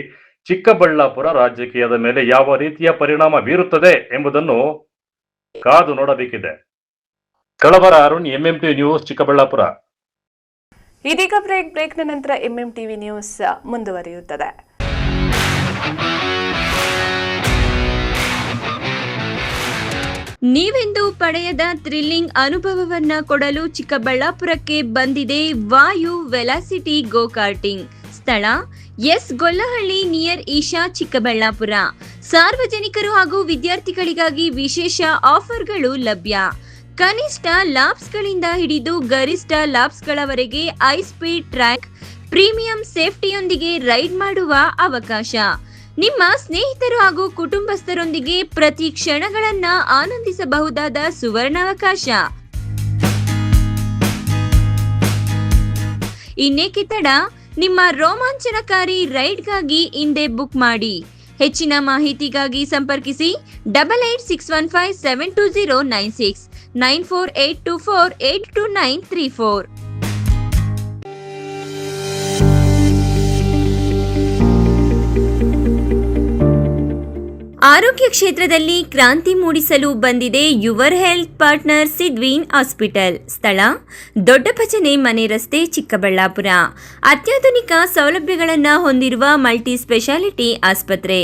ಚಿಕ್ಕಬಳ್ಳಾಪುರ ರಾಜಕೀಯದ ಮೇಲೆ ಯಾವ ರೀತಿಯ ಪರಿಣಾಮ ಬೀರುತ್ತದೆ ಎಂಬುದನ್ನು ಕಾದು ನೋಡಬೇಕಿದೆ. ಕಳವರ ಅರುಣ್, MMTV ನ್ಯೂಸ್, ಚಿಕ್ಕಬಳ್ಳಾಪುರ. ಇದೀಗ ಬ್ರೇಕ್ನ ನಂತರ MMTV ನ್ಯೂಸ್ ಮುಂದುವರಿಯುತ್ತದೆ. ನೀವೆಂದು ಪಡೆಯದ ಥ್ರಿಲ್ಲಿಂಗ್ ಅನುಭವವನ್ನ ಕೊಡಲು ಚಿಕ್ಕಬಳ್ಳಾಪುರಕ್ಕೆ ಬಂದಿದೆ ವಾಯು ವೆಲಾಸಿಟಿ ಗೋ ಕಾರ್ಟಿಂಗ್. ಸ್ಥಳ ಎಸ್ ಗೊಲ್ಲಹಳ್ಳಿ ನಿಯರ್ ಈಶಾ, ಚಿಕ್ಕಬಳ್ಳಾಪುರ. ಸಾರ್ವಜನಿಕರು ಹಾಗೂ ವಿದ್ಯಾರ್ಥಿಗಳಿಗಾಗಿ ವಿಶೇಷ ಆಫರ್ಗಳು ಲಭ್ಯ. ಕನಿಷ್ಠ ಲಾಪ್ಸ್ಗಳಿಂದ ಹಿಡಿದು ಗರಿಷ್ಠ ಲಾಪ್ಸ್ಗಳವರೆಗೆ ಹೈ ಸ್ಪೀಡ್ ಟ್ರ್ಯಾಕ್, ಪ್ರೀಮಿಯಂ ಸೇಫ್ಟಿಯೊಂದಿಗೆ ರೈಡ್ ಮಾಡುವ ಅವಕಾಶ. ನಿಮ್ಮ ಸ್ನೇಹಿತರು ಹಾಗೂ ಕುಟುಂಬಸ್ಥರೊಂದಿಗೆ ಪ್ರತಿ ಕ್ಷಣಗಳನ್ನ ಆನಂದಿಸಬಹುದಾದ ಸುವರ್ಣಾವಕಾಶ. ಇನ್ನೇಕೆ ತಡ, ನಿಮ್ಮ ರೋಮಾಂಚನಕಾರಿ ರೈಡ್ಗಾಗಿ ಹಿಂದೆ ಬುಕ್ ಮಾಡಿ. ಹೆಚ್ಚಿನ ಮಾಹಿತಿಗಾಗಿ ಸಂಪರ್ಕಿಸಿ 8861572096 9482482934. ಆರೋಗ್ಯ ಕ್ಷೇತ್ರದಲ್ಲಿ ಕ್ರಾಂತಿ ಮೂಡಿಸಲು ಬಂದಿದೆ your health partner Sidwin hospital. ಸ್ಥಳ ದೊಡ್ಡಪಚನೆ ಮನೆ ರಸ್ತೆ, ಚಿಕ್ಕಬಳ್ಳಾಪುರ. ಅತ್ಯಾಧುನಿಕ ಸೌಲಭ್ಯಗಳನ್ನು ಹೊಂದಿರುವ ಮಲ್ಟಿ ಸ್ಪೆಷಾಲಿಟಿ ಆಸ್ಪತ್ರೆ.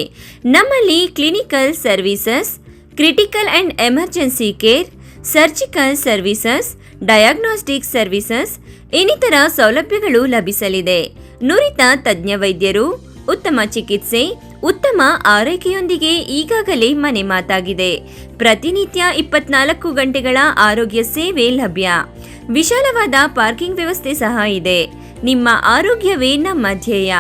ನಮ್ಮಲ್ಲಿ clinical services, critical and emergency care, surgical services, diagnostic services ಇನ್ನಿತರ ಸೌಲಭ್ಯಗಳು ಲಭಿಸಲಿದೆ. ನುರಿತ ತಜ್ಞ ವೈದ್ಯರು, ಉತ್ತಮ ಚಿಕಿತ್ಸೆ, ಉತ್ತಮ ಆರೈಕೆಯೊಂದಿಗೆ ಈಗಾಗಲೇ ಮನೆ ಮಾತಾಗಿದೆ. ಪ್ರತಿನಿತ್ಯ 24 ಗಂಟೆಗಳ ಆರೋಗ್ಯ ಸೇವೆ ಲಭ್ಯ. ವಿಶಾಲವಾದ ಪಾರ್ಕಿಂಗ್ ವ್ಯವಸ್ಥೆ ಸಹ ಇದೆ. ನಿಮ್ಮ ಆರೋಗ್ಯವೇ ನಮ್ಮ ಧ್ಯೇಯ.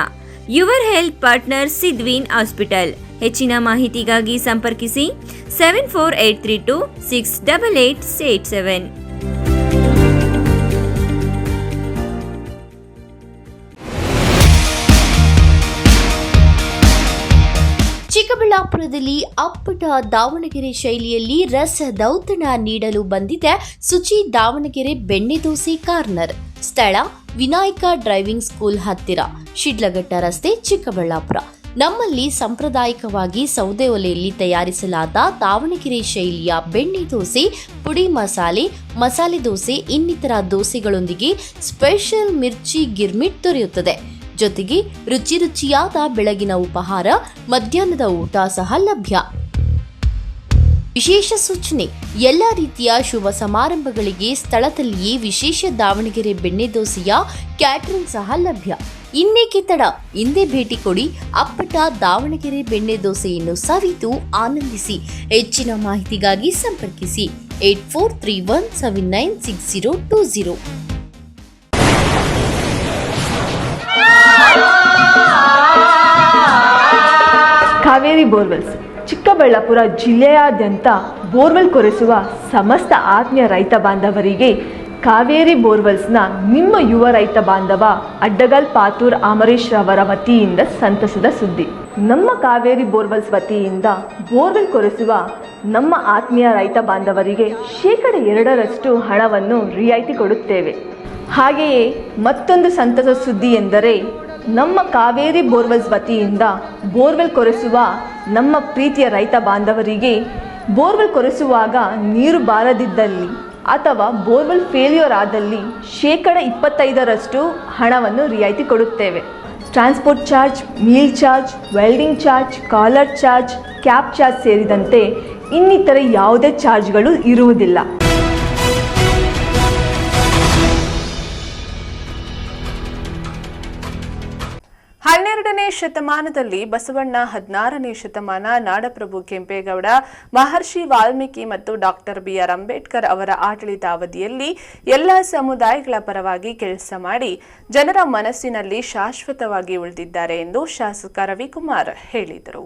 Your health partner Sidwin hospital. ಹೆಚ್ಚಿನ ಮಾಹಿತಿಗಾಗಿ ಸಂಪರ್ಕಿಸಿ 74832 68887. ಚಿಕ್ಕಬಳ್ಳಾಪುರದಲ್ಲಿ ಅಪ್ಪಟ ದಾವಣಗೆರೆ ಶೈಲಿಯಲ್ಲಿ ರಸದೌತಣ ನೀಡಲು ಬಂದಿದೆ ಸುಚಿ ದಾವಣಗೆರೆ ಬೆಣ್ಣೆ ದೋಸೆ ಕಾರ್ನರ್. ಸ್ಥಳ ವಿನಾಯಕ ಡ್ರೈವಿಂಗ್ ಸ್ಕೂಲ್ ಹತ್ತಿರ, ಶಿಡ್ಲಘಟ್ಟ ರಸ್ತೆ, ಚಿಕ್ಕಬಳ್ಳಾಪುರ. ನಮ್ಮಲ್ಲಿ ಸಾಂಪ್ರದಾಯಿಕವಾಗಿ ಸೌದೆ ಒಲೆಯಲ್ಲಿ ತಯಾರಿಸಲಾದ ದಾವಣಗೆರೆ ಶೈಲಿಯ ಬೆಣ್ಣೆ ದೋಸೆ, ಪುಡಿ ಮಸಾಲೆ, ಮಸಾಲೆ ದೋಸೆ ಇನ್ನಿತರ ದೋಸೆಗಳೊಂದಿಗೆ ಸ್ಪೆಷಲ್ ಮಿರ್ಚಿ ಗಿರ್ಮಿಟ್ ದೊರೆಯುತ್ತದೆ. ಜೊತೆಗೆ ರುಚಿ ರುಚಿಯಾದ ಬೆಳಗಿನ ಉಪಹಾರ, ಮಧ್ಯಾಹ್ನದ ಊಟ ಸಹ ಲಭ್ಯ. ವಿಶೇಷ ಸೂಚನೆ: ಎಲ್ಲ ರೀತಿಯ ಶುಭ ಸಮಾರಂಭಗಳಿಗೆ ಸ್ಥಳದಲ್ಲಿಯೇ ವಿಶೇಷ ದಾವಣಗೆರೆ ಬೆಣ್ಣೆ ದೋಸೆಯ ಕ್ಯಾಟರಿಂಗ್ ಸಹ ಲಭ್ಯ. ಇನ್ನೇಕೆ ತಡ, ಹಿಂದೆ ಭೇಟಿ ಕೊಡಿ. ಅಪ್ಪಟ ದಾವಣಗೆರೆ ಬೆಣ್ಣೆ ದೋಸೆಯನ್ನು ಸವಿದು ಆನಂದಿಸಿ. ಹೆಚ್ಚಿನ ಮಾಹಿತಿಗಾಗಿ ಸಂಪರ್ಕಿಸಿ 8431796020. ಕಾವೇರಿ ಬೋರ್ವೆಲ್ಸ್ ಚಿಕ್ಕಬಳ್ಳಾಪುರ ಜಿಲ್ಲೆಯಾದ್ಯಂತ ಬೋರ್ವೆಲ್ ಕೊರೆಸುವ ಸಮಸ್ತ ಆತ್ಮೀಯ ರೈತ ಬಾಂಧವರಿಗೆ ಕಾವೇರಿ ಬೋರ್ವೆಲ್ಸ್ನ ನಿಮ್ಮ ಯುವ ರೈತ ಬಾಂಧವ ಅಡ್ಡಗಲ್ ಪಾತೂರ್ ಅಮರೀಶ್ ರವರ ವತಿಯಿಂದ ಸಂತಸದ ಸುದ್ದಿ. ನಮ್ಮ ಕಾವೇರಿ ಬೋರ್ವೆಲ್ಸ್ ವತಿಯಿಂದ ಬೋರ್ವೆಲ್ ಕೊರೆಸುವ ನಮ್ಮ ಆತ್ಮೀಯ ರೈತ ಬಾಂಧವರಿಗೆ 2% ಹಣವನ್ನು ರಿಯಾಯಿತಿ ಕೊಡುತ್ತೇವೆ. ಹಾಗೆಯೇ ಮತ್ತೊಂದು ಸಂತಸ ಸುದ್ದಿ ಎಂದರೆ, ನಮ್ಮ ಕಾವೇರಿ ಬೋರ್ವೆಲ್ಸ್ ವತಿಯಿಂದ ಬೋರ್ವೆಲ್ ಕೊರೆಸುವ ನಮ್ಮ ಪ್ರೀತಿಯ ರೈತ ಬಾಂಧವರಿಗೆ ಬೋರ್ವೆಲ್ ಕೊರೆಸುವಾಗ ನೀರು ಬಾರದಿದ್ದಲ್ಲಿ ಅಥವಾ ಬೋರ್ವೆಲ್ ಫೇಲ್ಯೂರ್ ಆದಲ್ಲಿ 25% ಹಣವನ್ನು ರಿಯಾಯಿತಿ ಕೊಡುತ್ತೇವೆ. Transport charge, meal charge, welding charge, collar charge, cab charge ಸೇರಿದಂತೆ ಇನ್ನಿತರ ಯಾವುದೇ ಚಾರ್ಜ್ಗಳು ಇರುವುದಿಲ್ಲ. ಹನ್ನೆರಡನೇ ಶತಮಾನದಲ್ಲಿ ಬಸವಣ್ಣ, 16ನೇ ಶತಮಾನ ನಾಡಪ್ರಭು ಕೆಂಪೇಗೌಡ, ಮಹರ್ಷಿ ವಾಲ್ಮೀಕಿ ಮತ್ತು ಡಾಕ್ಟರ್ BR ಅಂಬೇಡ್ಕರ್ ಅವರ ಆಡಳಿತಾವಧಿಯಲ್ಲಿ ಎಲ್ಲ ಸಮುದಾಯಗಳ ಪರವಾಗಿ ಕೆಲಸ ಮಾಡಿ ಜನರ ಮನಸ್ಸಿನಲ್ಲಿ ಶಾಶ್ವತವಾಗಿ ಉಳಿದಿದ್ದಾರೆ ಎಂದು ಶಾಸಕ ರವಿಕುಮಾರ್ ಹೇಳಿದರು.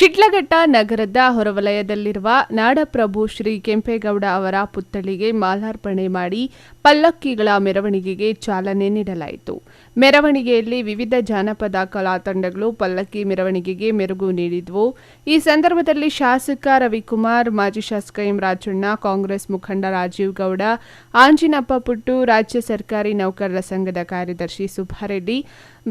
ಶಿಡ್ಲಘಟ್ಟ ನಗರದ ಹೊರವಲಯದಲ್ಲಿರುವ ನಾಡಪ್ರಭು ಶ್ರೀ ಕೆಂಪೇಗೌಡ ಅವರ ಪುತ್ಥಳಿಗೆ ಮಾಲಾರ್ಪಣೆ ಮಾಡಿ ಪಲ್ಲಕ್ಕಿಗಳ ಮೆರವಣಿಗೆಗೆ ಚಾಲನೆ ನೀಡಲಾಯಿತು. ಮೆರವಣಿಗೆಯಲ್ಲಿ ವಿವಿಧ ಜಾನಪದ ಕಲಾ ತಂಡಗಳು ಪಲ್ಲಕ್ಕಿ ಮೆರವಣಿಗೆಗೆ ಮೆರುಗು ನೀಡಿದವು. ಈ ಸಂದರ್ಭದಲ್ಲಿ ಶಾಸಕ ರವಿಕುಮಾರ್, ಮಾಜಿ ಶಾಸಕ ಎಂ ರಾಜಣ್ಣ, ಕಾಂಗ್ರೆಸ್ ಮುಖಂಡ ರಾಜೀವ್ ಗೌಡ, ಆಂಜಿನಪ್ಪ ಪುಟ್ಟು, ರಾಜ್ಯ ಸರ್ಕಾರಿ ನೌಕರರ ಸಂಘದ ಕಾರ್ಯದರ್ಶಿ ಸುಬ್ಬಾರೆಡ್ಡಿ,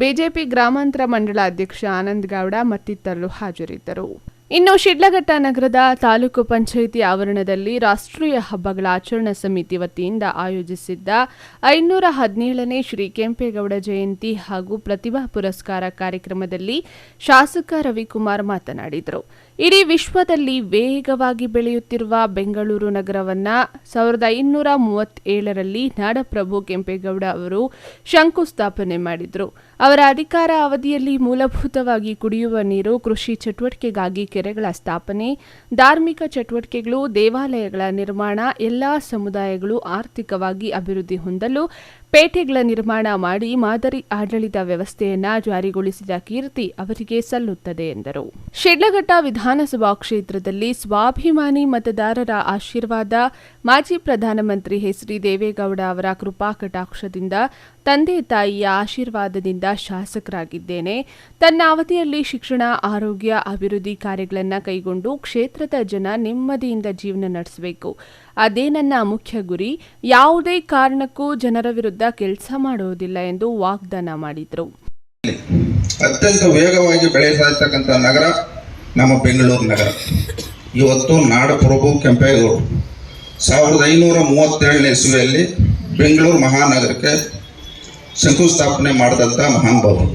ಬಿಜೆಪಿ ಗ್ರಾಮಾಂತರ ಮಂಡಳ ಅಧ್ಯಕ್ಷ ಆನಂದ್ ಗೌಡ ಮತ್ತಿತರರು ಹಾಜರಿದ್ದರು. ಇನ್ನು ಶಿಡ್ಲಘಟ್ಟ ನಗರದ ತಾಲೂಕು ಪಂಚಾಯಿತಿ ಆವರಣದಲ್ಲಿ ರಾಷ್ಟ್ರೀಯ ಹಬ್ಬಗಳ ಆಚರಣಾ ಸಮಿತಿ ವತಿಯಿಂದ ಆಯೋಜಿಸಿದ್ದ 517ನೇ ಶ್ರೀ ಕೆಂಪೇಗೌಡ ಜಯಂತಿ ಹಾಗೂ ಪ್ರತಿಭಾ ಪುರಸ್ಕಾರ ಕಾರ್ಯಕ್ರಮದಲ್ಲಿ ಶಾಸಕ ರವಿಕುಮಾರ್ ಮಾತನಾಡಿದರು. ಇಡೀ ವಿಶ್ವದಲ್ಲಿ ವೇಗವಾಗಿ ಬೆಳೆಯುತ್ತಿರುವ ಬೆಂಗಳೂರು ನಗರವನ್ನು 1537ರಲ್ಲಿ ನಾಡಪ್ರಭು ಕೆಂಪೇಗೌಡ ಅವರು ಶಂಕುಸ್ಥಾಪನೆ ಮಾಡಿದರು. ಅವರ ಅಧಿಕಾರ ಅವಧಿಯಲ್ಲಿ ಮೂಲಭೂತವಾಗಿ ಕುಡಿಯುವ ನೀರು, ಕೃಷಿ ಚಟುವಟಿಕೆಗಾಗಿ ಕೆರೆಗಳ ಸ್ಥಾಪನೆ, ಧಾರ್ಮಿಕ ಚಟುವಟಿಕೆಗಳು, ದೇವಾಲಯಗಳ ನಿರ್ಮಾಣ, ಎಲ್ಲಾ ಸಮುದಾಯಗಳು ಆರ್ಥಿಕವಾಗಿ ಅಭಿವೃದ್ಧಿ ಹೊಂದಲು ಪೇಟೆಗಳ ನಿರ್ಮಾಣ ಮಾಡಿ ಮಾದರಿ ಆಡಳಿತ ವ್ಯವಸ್ಥೆಯನ್ನ ಜಾರಿಗೊಳಿಸಿದ ಕೀರ್ತಿ ಅವರಿಗೆ ಸಲ್ಲುತ್ತದೆ ಎಂದರು. ಶಿಡ್ಲಘಟ್ಟ ವಿಧಾನಸಭಾ ಕ್ಷೇತ್ರದಲ್ಲಿ ಸ್ವಾಭಿಮಾನಿ ಮತದಾರರ ಆಶೀರ್ವಾದ, ಮಾಜಿ ಪ್ರಧಾನಮಂತ್ರಿ ಎಚ್.ಡಿ. ದೇವೇಗೌಡ ಅವರ ಕೃಪಾ ಕಟಾಕ್ಷದಿಂದ, ತಂದೆ ತಾಯಿಯ ಆಶೀರ್ವಾದದಿಂದ ಶಾಸಕರಾಗಿದ್ದೇನೆ. ತನ್ನ ಅವಧಿಯಲ್ಲಿ ಶಿಕ್ಷಣ, ಆರೋಗ್ಯ, ಅಭಿವೃದ್ಧಿ ಕಾರ್ಯಗಳನ್ನು ಕೈಗೊಂಡು ಕ್ಷೇತ್ರದ ಜನ ನೆಮ್ಮದಿಯಿಂದ ಜೀವನ ನಡೆಸಬೇಕು. ಅದೇ ನನ್ನ ಮುಖ್ಯ ಗುರಿ. ಯಾವುದೇ ಕಾರಣಕ್ಕೂ ಜನರ ವಿರುದ್ಧ ಕೆಲಸ ಮಾಡುವುದಿಲ್ಲ ಎಂದು ವಾಗ್ದಾನ ಮಾಡಿದರು. ಅತ್ಯಂತ ವೇಗವಾಗಿ ಬೆಳೆಯತಕ್ಕಂಥ ನಗರ ನಮ್ಮ ಬೆಂಗಳೂರು ನಗರ. ಇವತ್ತು ನಾಡಪ್ರಭು ಕೆಂಪೇಗೌಡ 1537ನೇ ಇಸ್ವಿಯಲ್ಲಿ ಬೆಂಗಳೂರು ಮಹಾನಗರಕ್ಕೆ ಶಂಕುಸ್ಥಾಪನೆ ಮಾಡಿದಂಥ ಮಹಾನುಭಾವರು.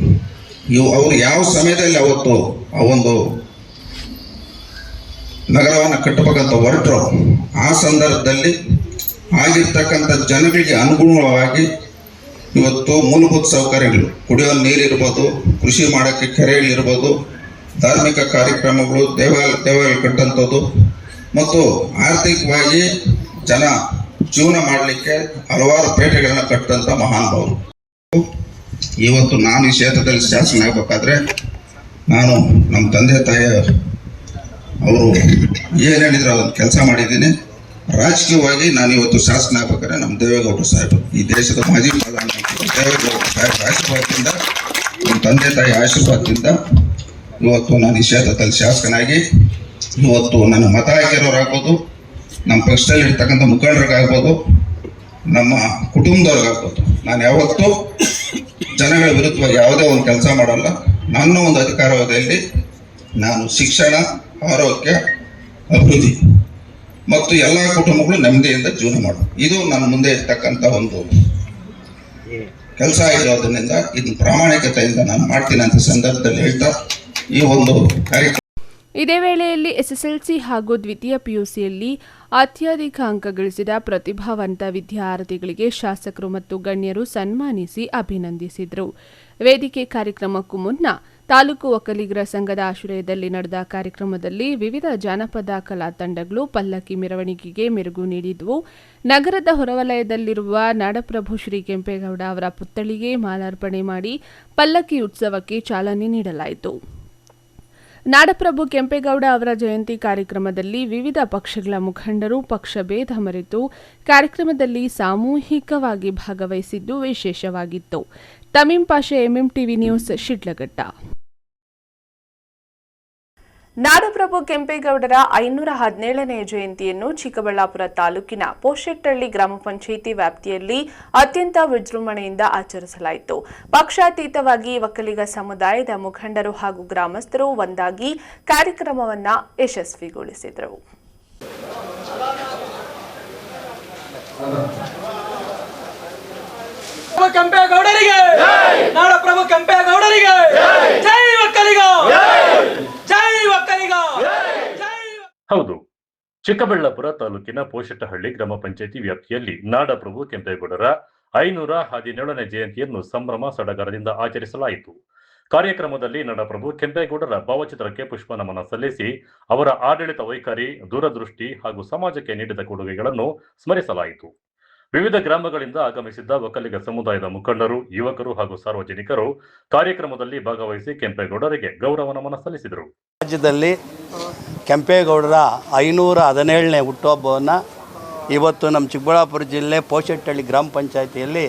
ಅವರು ಯಾವ ಸಮಯದಲ್ಲಿ ಅವತ್ತು ಆ ಒಂದು ನಗರವನ್ನು ಕಟ್ಟಬೇಕಂತ ಹೊರಟರು, ಆ ಸಂದರ್ಭದಲ್ಲಿ ಆಗಿರ್ತಕ್ಕಂಥ ಜನಗಳಿಗೆ ಅನುಗುಣವಾಗಿ ಇವತ್ತು ಮೂಲಭೂತ ಸೌಕರ್ಯಗಳು, ಕುಡಿಯೋ ನೀರಿರ್ಬೋದು, ಕೃಷಿ ಮಾಡೋಕ್ಕೆ ಕೆರೆಗಳಿರ್ಬೋದು, ಧಾರ್ಮಿಕ ಕಾರ್ಯಕ್ರಮಗಳು, ದೇವಾಲಯ ಕಟ್ಟಂಥದ್ದು ಮತ್ತು ಆರ್ಥಿಕವಾಗಿ ಜನ ಜೀವನ ಮಾಡಲಿಕ್ಕೆ ಹಲವಾರು ಪೇಟೆಗಳನ್ನ ಕಟ್ಟಂಥ ಮಹಾನುಭಾವರು. ಇವತ್ತು ನಾನು ಈ ಕ್ಷೇತ್ರದಲ್ಲಿ ಶಾಸನ ಆಗಬೇಕಾದ್ರೆ ನಾನು ನಮ್ಮ ತಂದೆ ತಾಯಿ ಅವರು ಏನು ಹೇಳಿದ್ರು ಅದನ್ನು ಕೆಲಸ ಮಾಡಿದ್ದೀನಿ. ರಾಜಕೀಯವಾಗಿ ನಾನು ಇವತ್ತು ಶಾಸನ ಆಗ್ಬೇಕಾದ್ರೆ ನಮ್ಮ ದೇವೇಗೌಡರು ಸಾಹೇಬರು, ಈ ದೇಶದ ಮಾಜಿ ಪ್ರಧಾನಮಂತ್ರಿ ದೇವೇಗೌಡರು ಸಾಹೇಬರ ಆಶೀರ್ವಾದದಿಂದ, ನಮ್ಮ ತಂದೆ ತಾಯಿ ಆಶೀರ್ವಾದದಿಂದ ಇವತ್ತು ನಾನು ಈ ಕ್ಷೇತ್ರದಲ್ಲಿ ಶಾಸಕನಾಗಿ ಇವತ್ತು ನನ್ನ ಮತ ಹಾಕಿರೋರಾಗ್ಬೋದು, ನಮ್ಮ ಪಕ್ಷದಲ್ಲಿ ಇರ್ತಕ್ಕಂಥ ಮುಖಂಡರಿಗಾಗ್ಬೋದು, ನಮ್ಮ ಕುಟುಂಬದವ್ರಿಗಾಗ್ಬೋದು, ನಾನು ಯಾವತ್ತೂ ಜನಗಳ ವಿರುದ್ಧವಾಗಿ ಯಾವುದೇ ಒಂದು ಕೆಲಸ ಮಾಡಲ್ಲ. ನನ್ನ ಒಂದು ಅಧಿಕಾರಾವಧಿಯಲ್ಲಿ ನಾನು ಶಿಕ್ಷಣ, ಆರೋಗ್ಯ, ಅಭಿವೃದ್ಧಿ ಮತ್ತು ಎಲ್ಲ ಕುಟುಂಬಗಳು ನೆಮ್ಮದಿಯಿಂದ ಜೀವನ ಮಾಡೋದು, ಇದು ನನ್ನ ಮುಂದೆ ಇರ್ತಕ್ಕಂಥ ಒಂದು ಕೆಲಸ ಆಗಿರೋದ್ರಿಂದ ಇದನ್ನ ಪ್ರಾಮಾಣಿಕತೆಯಿಂದ ನಾನು ಮಾಡ್ತೀನಿ ಅಂತ ಸಂದರ್ಭದಲ್ಲಿ ಹೇಳ್ತಾ ಈ ಒಂದು ಕಾರ್ಯಕ್ರಮ. ಇದೇ ವೇಳೆಯಲ್ಲಿ ಎಸ್ಎಸ್ಎಲ್ಸಿ ಹಾಗೂ ದ್ವಿತೀಯ ಪಿಯುಸಿಯಲ್ಲಿ ಅತ್ಯಧಿಕ ಅಂಕ ಗಳಿಸಿದ ಪ್ರತಿಭಾವಂತ ವಿದ್ಯಾರ್ಥಿಗಳಿಗೆ ಶಾಸಕರು ಮತ್ತು ಗಣ್ಯರು ಸನ್ಮಾನಿಸಿ ಅಭಿನಂದಿಸಿದರು. ವೇದಿಕೆ ಕಾರ್ಯಕ್ರಮಕ್ಕೂ ಮುನ್ನ ತಾಲೂಕು ಒಕ್ಕಲಿಗರ ಸಂಘದ ಆಶ್ರಯದಲ್ಲಿ ನಡೆದ ಕಾರ್ಯಕ್ರಮದಲ್ಲಿ ವಿವಿಧ ಜಾನಪದ ಕಲಾ ತಂಡಗಳು ಪಲ್ಲಕ್ಕಿ ಮೆರವಣಿಗೆಗೆ ಮೆರುಗು ನೀಡಿದವು. ನಗರದ ಹೊರವಲಯದಲ್ಲಿರುವ ನಾಡಪ್ರಭು ಶ್ರೀ ಕೆಂಪೇಗೌಡ ಅವರ ಪುತ್ಥಳಿಗೆ ಮಾಲಾರ್ಪಣೆ ಮಾಡಿ ಪಲ್ಲಕ್ಕಿ ಉತ್ಸವಕ್ಕೆ ಚಾಲನೆ ನೀಡಲಾಯಿತು. ನಾಡಪ್ರಭು ಕೆಂಪೇಗೌಡ ಅವರ ಜಯಂತಿ ಕಾರ್ಯಕ್ರಮದಲ್ಲಿ ವಿವಿಧ ಪಕ್ಷಗಳ ಮುಖಂಡರು ಪಕ್ಷಭೇದ ಮರೆತು ಕಾರ್ಯಕ್ರಮದಲ್ಲಿ ಸಾಮೂಹಿಕವಾಗಿ ಭಾಗವಹಿಸಿದ್ದು ವಿಶೇಷವಾಗಿತ್ತು. ತಮೀಂ ಪಾಷೆ, ಎಂಎಂಟಿವಿ ನ್ಯೂಸ್, ಶಿಡ್ಲಘಟ್ಟ. ನಾಡಪ್ರಭು ಕೆಂಪೇಗೌಡರ 517ನೇ ಜಯಂತಿಯನ್ನು ಚಿಕ್ಕಬಳ್ಳಾಪುರ ತಾಲೂಕಿನ ಪೋಶೆಟ್ಟಹಳ್ಳಿ ಗ್ರಾಮ ಪಂಚಾಯಿತಿ ವ್ಯಾಪ್ತಿಯಲ್ಲಿ ಅತ್ಯಂತ ವಿಜೃಂಭಣೆಯಿಂದ ಆಚರಿಸಲಾಯಿತು. ಪಕ್ಷಾತೀತವಾಗಿ ಒಕ್ಕಲಿಗ ಸಮುದಾಯದ ಮುಖಂಡರು ಹಾಗೂ ಗ್ರಾಮಸ್ಥರು ಒಂದಾಗಿ ಕಾರ್ಯಕ್ರಮವನ್ನು ಯಶಸ್ವಿಗೊಳಿಸಿದರು. ಕೆಂಪೇಗೌಡರಿಗೆ, ನಾಡಪ್ರಭು ಕೆಂಪೇಗೌಡರಿಗೆ ಜೈ ಒಕ್ಕಲಿಗ, ಜೈ ಒಕ್ಕಲಿಗ. ಹೌದು, ಚಿಕ್ಕಬಳ್ಳಾಪುರ ತಾಲೂಕಿನ ಪೋಶೆಟ್ಟಹಳ್ಳಿ ಗ್ರಾಮ ಪಂಚಾಯಿತಿ ವ್ಯಾಪ್ತಿಯಲ್ಲಿ ನಾಡಪ್ರಭು ಕೆಂಪೇಗೌಡರ 517ನೇ ಜಯಂತಿಯನ್ನು ಸಂಭ್ರಮ ಸಡಗರದಿಂದ ಆಚರಿಸಲಾಯಿತು. ಕಾರ್ಯಕ್ರಮದಲ್ಲಿ ನಾಡಪ್ರಭು ಕೆಂಪೇಗೌಡರ ಭಾವಚಿತ್ರಕ್ಕೆ ಪುಷ್ಪ ನಮನ ಸಲ್ಲಿಸಿ ಅವರ ಆಡಳಿತ ವೈಖರಿ, ದೂರದೃಷ್ಟಿ ಹಾಗೂ ಸಮಾಜಕ್ಕೆ ನೀಡಿದ ಕೊಡುಗೆಗಳನ್ನು ಸ್ಮರಿಸಲಾಯಿತು. ವಿವಿಧ ಗ್ರಾಮಗಳಿಂದ ಆಗಮಿಸಿದ್ದ ಒಕ್ಕಲಿಗ ಸಮುದಾಯದ ಮುಖಂಡರು, ಯುವಕರು ಹಾಗೂ ಸಾರ್ವಜನಿಕರು ಕಾರ್ಯಕ್ರಮದಲ್ಲಿ ಭಾಗವಹಿಸಿ ಕೆಂಪೇಗೌಡರಿಗೆ ಗೌರವ ನಮನ ಸಲ್ಲಿಸಿದರು. ರಾಜ್ಯದಲ್ಲಿ ಕೆಂಪೇಗೌಡರ 517ನೇ ಹುಟ್ಟುಹಬ್ಬವನ್ನು ಇವತ್ತು ನಮ್ಮ ಚಿಕ್ಕಬಳ್ಳಾಪುರ ಜಿಲ್ಲೆ ಪೋಶೆಟ್ಟಹಳ್ಳಿ ಗ್ರಾಮ ಪಂಚಾಯಿತಿಯಲ್ಲಿ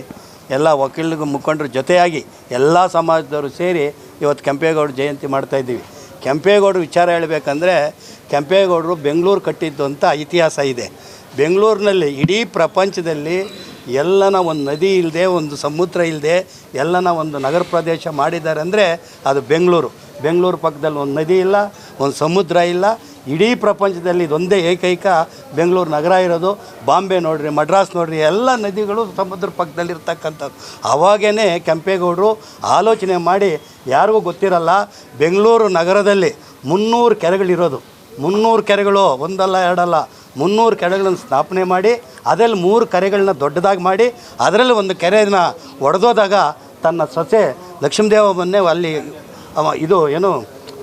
ಎಲ್ಲ ಒಕ್ಕಲಿಗ ಮುಖಂಡರ ಜೊತೆಯಾಗಿ ಎಲ್ಲ ಸಮಾಜದವರು ಸೇರಿ ಇವತ್ತು ಕೆಂಪೇಗೌಡ ಜಯಂತಿ ಮಾಡ್ತಾಯಿದ್ದೀವಿ. ಕೆಂಪೇಗೌಡರ ವಿಚಾರ ಹೇಳಬೇಕಂದ್ರೆ ಕೆಂಪೇಗೌಡರು ಬೆಂಗಳೂರು ಕಟ್ಟಿದ್ದು ಅಂತ ಇತಿಹಾಸ ಇದೆ. ಬೆಂಗಳೂರಿನಲ್ಲಿ ಇಡೀ ಪ್ರಪಂಚದಲ್ಲಿ ಎಲ್ಲನ ಒಂದು ನದಿ ಇಲ್ಲದೆ, ಒಂದು ಸಮುದ್ರ ಇಲ್ಲದೆ ಎಲ್ಲನ ಒಂದು ನಗರ ಪ್ರದೇಶ ಮಾಡಿದ್ದಾರೆ ಅಂದರೆ ಅದು ಬೆಂಗಳೂರು. ಬೆಂಗಳೂರು ಪಕ್ಕದಲ್ಲಿ ಒಂದು ನದಿ ಇಲ್ಲ, ಒಂದು ಸಮುದ್ರ ಇಲ್ಲ. ಇಡೀ ಪ್ರಪಂಚದಲ್ಲಿ ಇದೊಂದೇ ಏಕೈಕ ಬೆಂಗಳೂರು ನಗರ ಇರೋದು. ಬಾಂಬೆ ನೋಡಿರಿ, ಮಡ್ರಾಸ್ ನೋಡಿರಿ, ಎಲ್ಲ ನದಿಗಳು ಸಮುದ್ರ ಪಕ್ಕದಲ್ಲಿರ್ತಕ್ಕಂಥದ್ದು. ಆವಾಗೇ ಕೆಂಪೇಗೌಡರು ಆಲೋಚನೆ ಮಾಡಿ, ಯಾರಿಗೂ ಗೊತ್ತಿರಲ್ಲ, ಬೆಂಗಳೂರು ನಗರದಲ್ಲಿ 300 ಕೆರೆಗಳಿರೋದು. 300 ಕೆರೆಗಳು ಒಂದಲ್ಲ ಎರಡಲ್ಲ, 300 ಕೆರೆಗಳನ್ನು ಸ್ಥಾಪನೆ ಮಾಡಿ ಅದರಲ್ಲಿ 3 ಕೆರೆಗಳನ್ನ ದೊಡ್ಡದಾಗಿ ಮಾಡಿ ಅದರಲ್ಲಿ ಒಂದು ಕೆರೆಯನ್ನು ಒಡೆದೋದಾಗ ತನ್ನ ಸೊಸೆ ಲಕ್ಷ್ಮೀದೇವಮ್ಮನ್ನೇ ಅಲ್ಲಿ ಇದು ಏನು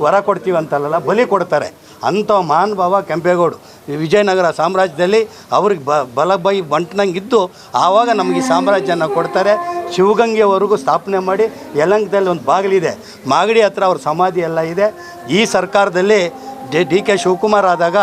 ವರ ಕೊಡ್ತೀವಿ ಅಂತಲ್ಲ, ಬಲಿ ಕೊಡ್ತಾರೆ. ಅಂಥ ಮಹಾನುಭಾವ ಕೆಂಪೇಗೌಡ. ವಿಜಯನಗರ ಸಾಮ್ರಾಜ್ಯದಲ್ಲಿ ಅವ್ರಿಗೆ ಬಲಬೈ ಬಂಟ್ನಂಗೆ ಇದ್ದು ಆವಾಗ ನಮಗೆ ಈ ಸಾಮ್ರಾಜ್ಯನ ಕೊಡ್ತಾರೆ. ಶಿವಗಂಗೆವರೆಗೂ ಸ್ಥಾಪನೆ ಮಾಡಿ ಯಲಂಕದಲ್ಲಿ ಒಂದು ಬಾಗಿಲಿದೆ, ಮಾಗಡಿ ಹತ್ರ ಅವ್ರ ಸಮಾಧಿ ಎಲ್ಲ ಇದೆ. ಈ ಸರ್ಕಾರದಲ್ಲಿ ಡಿ ಕೆ ಶಿವಕುಮಾರ್ ಆದಾಗ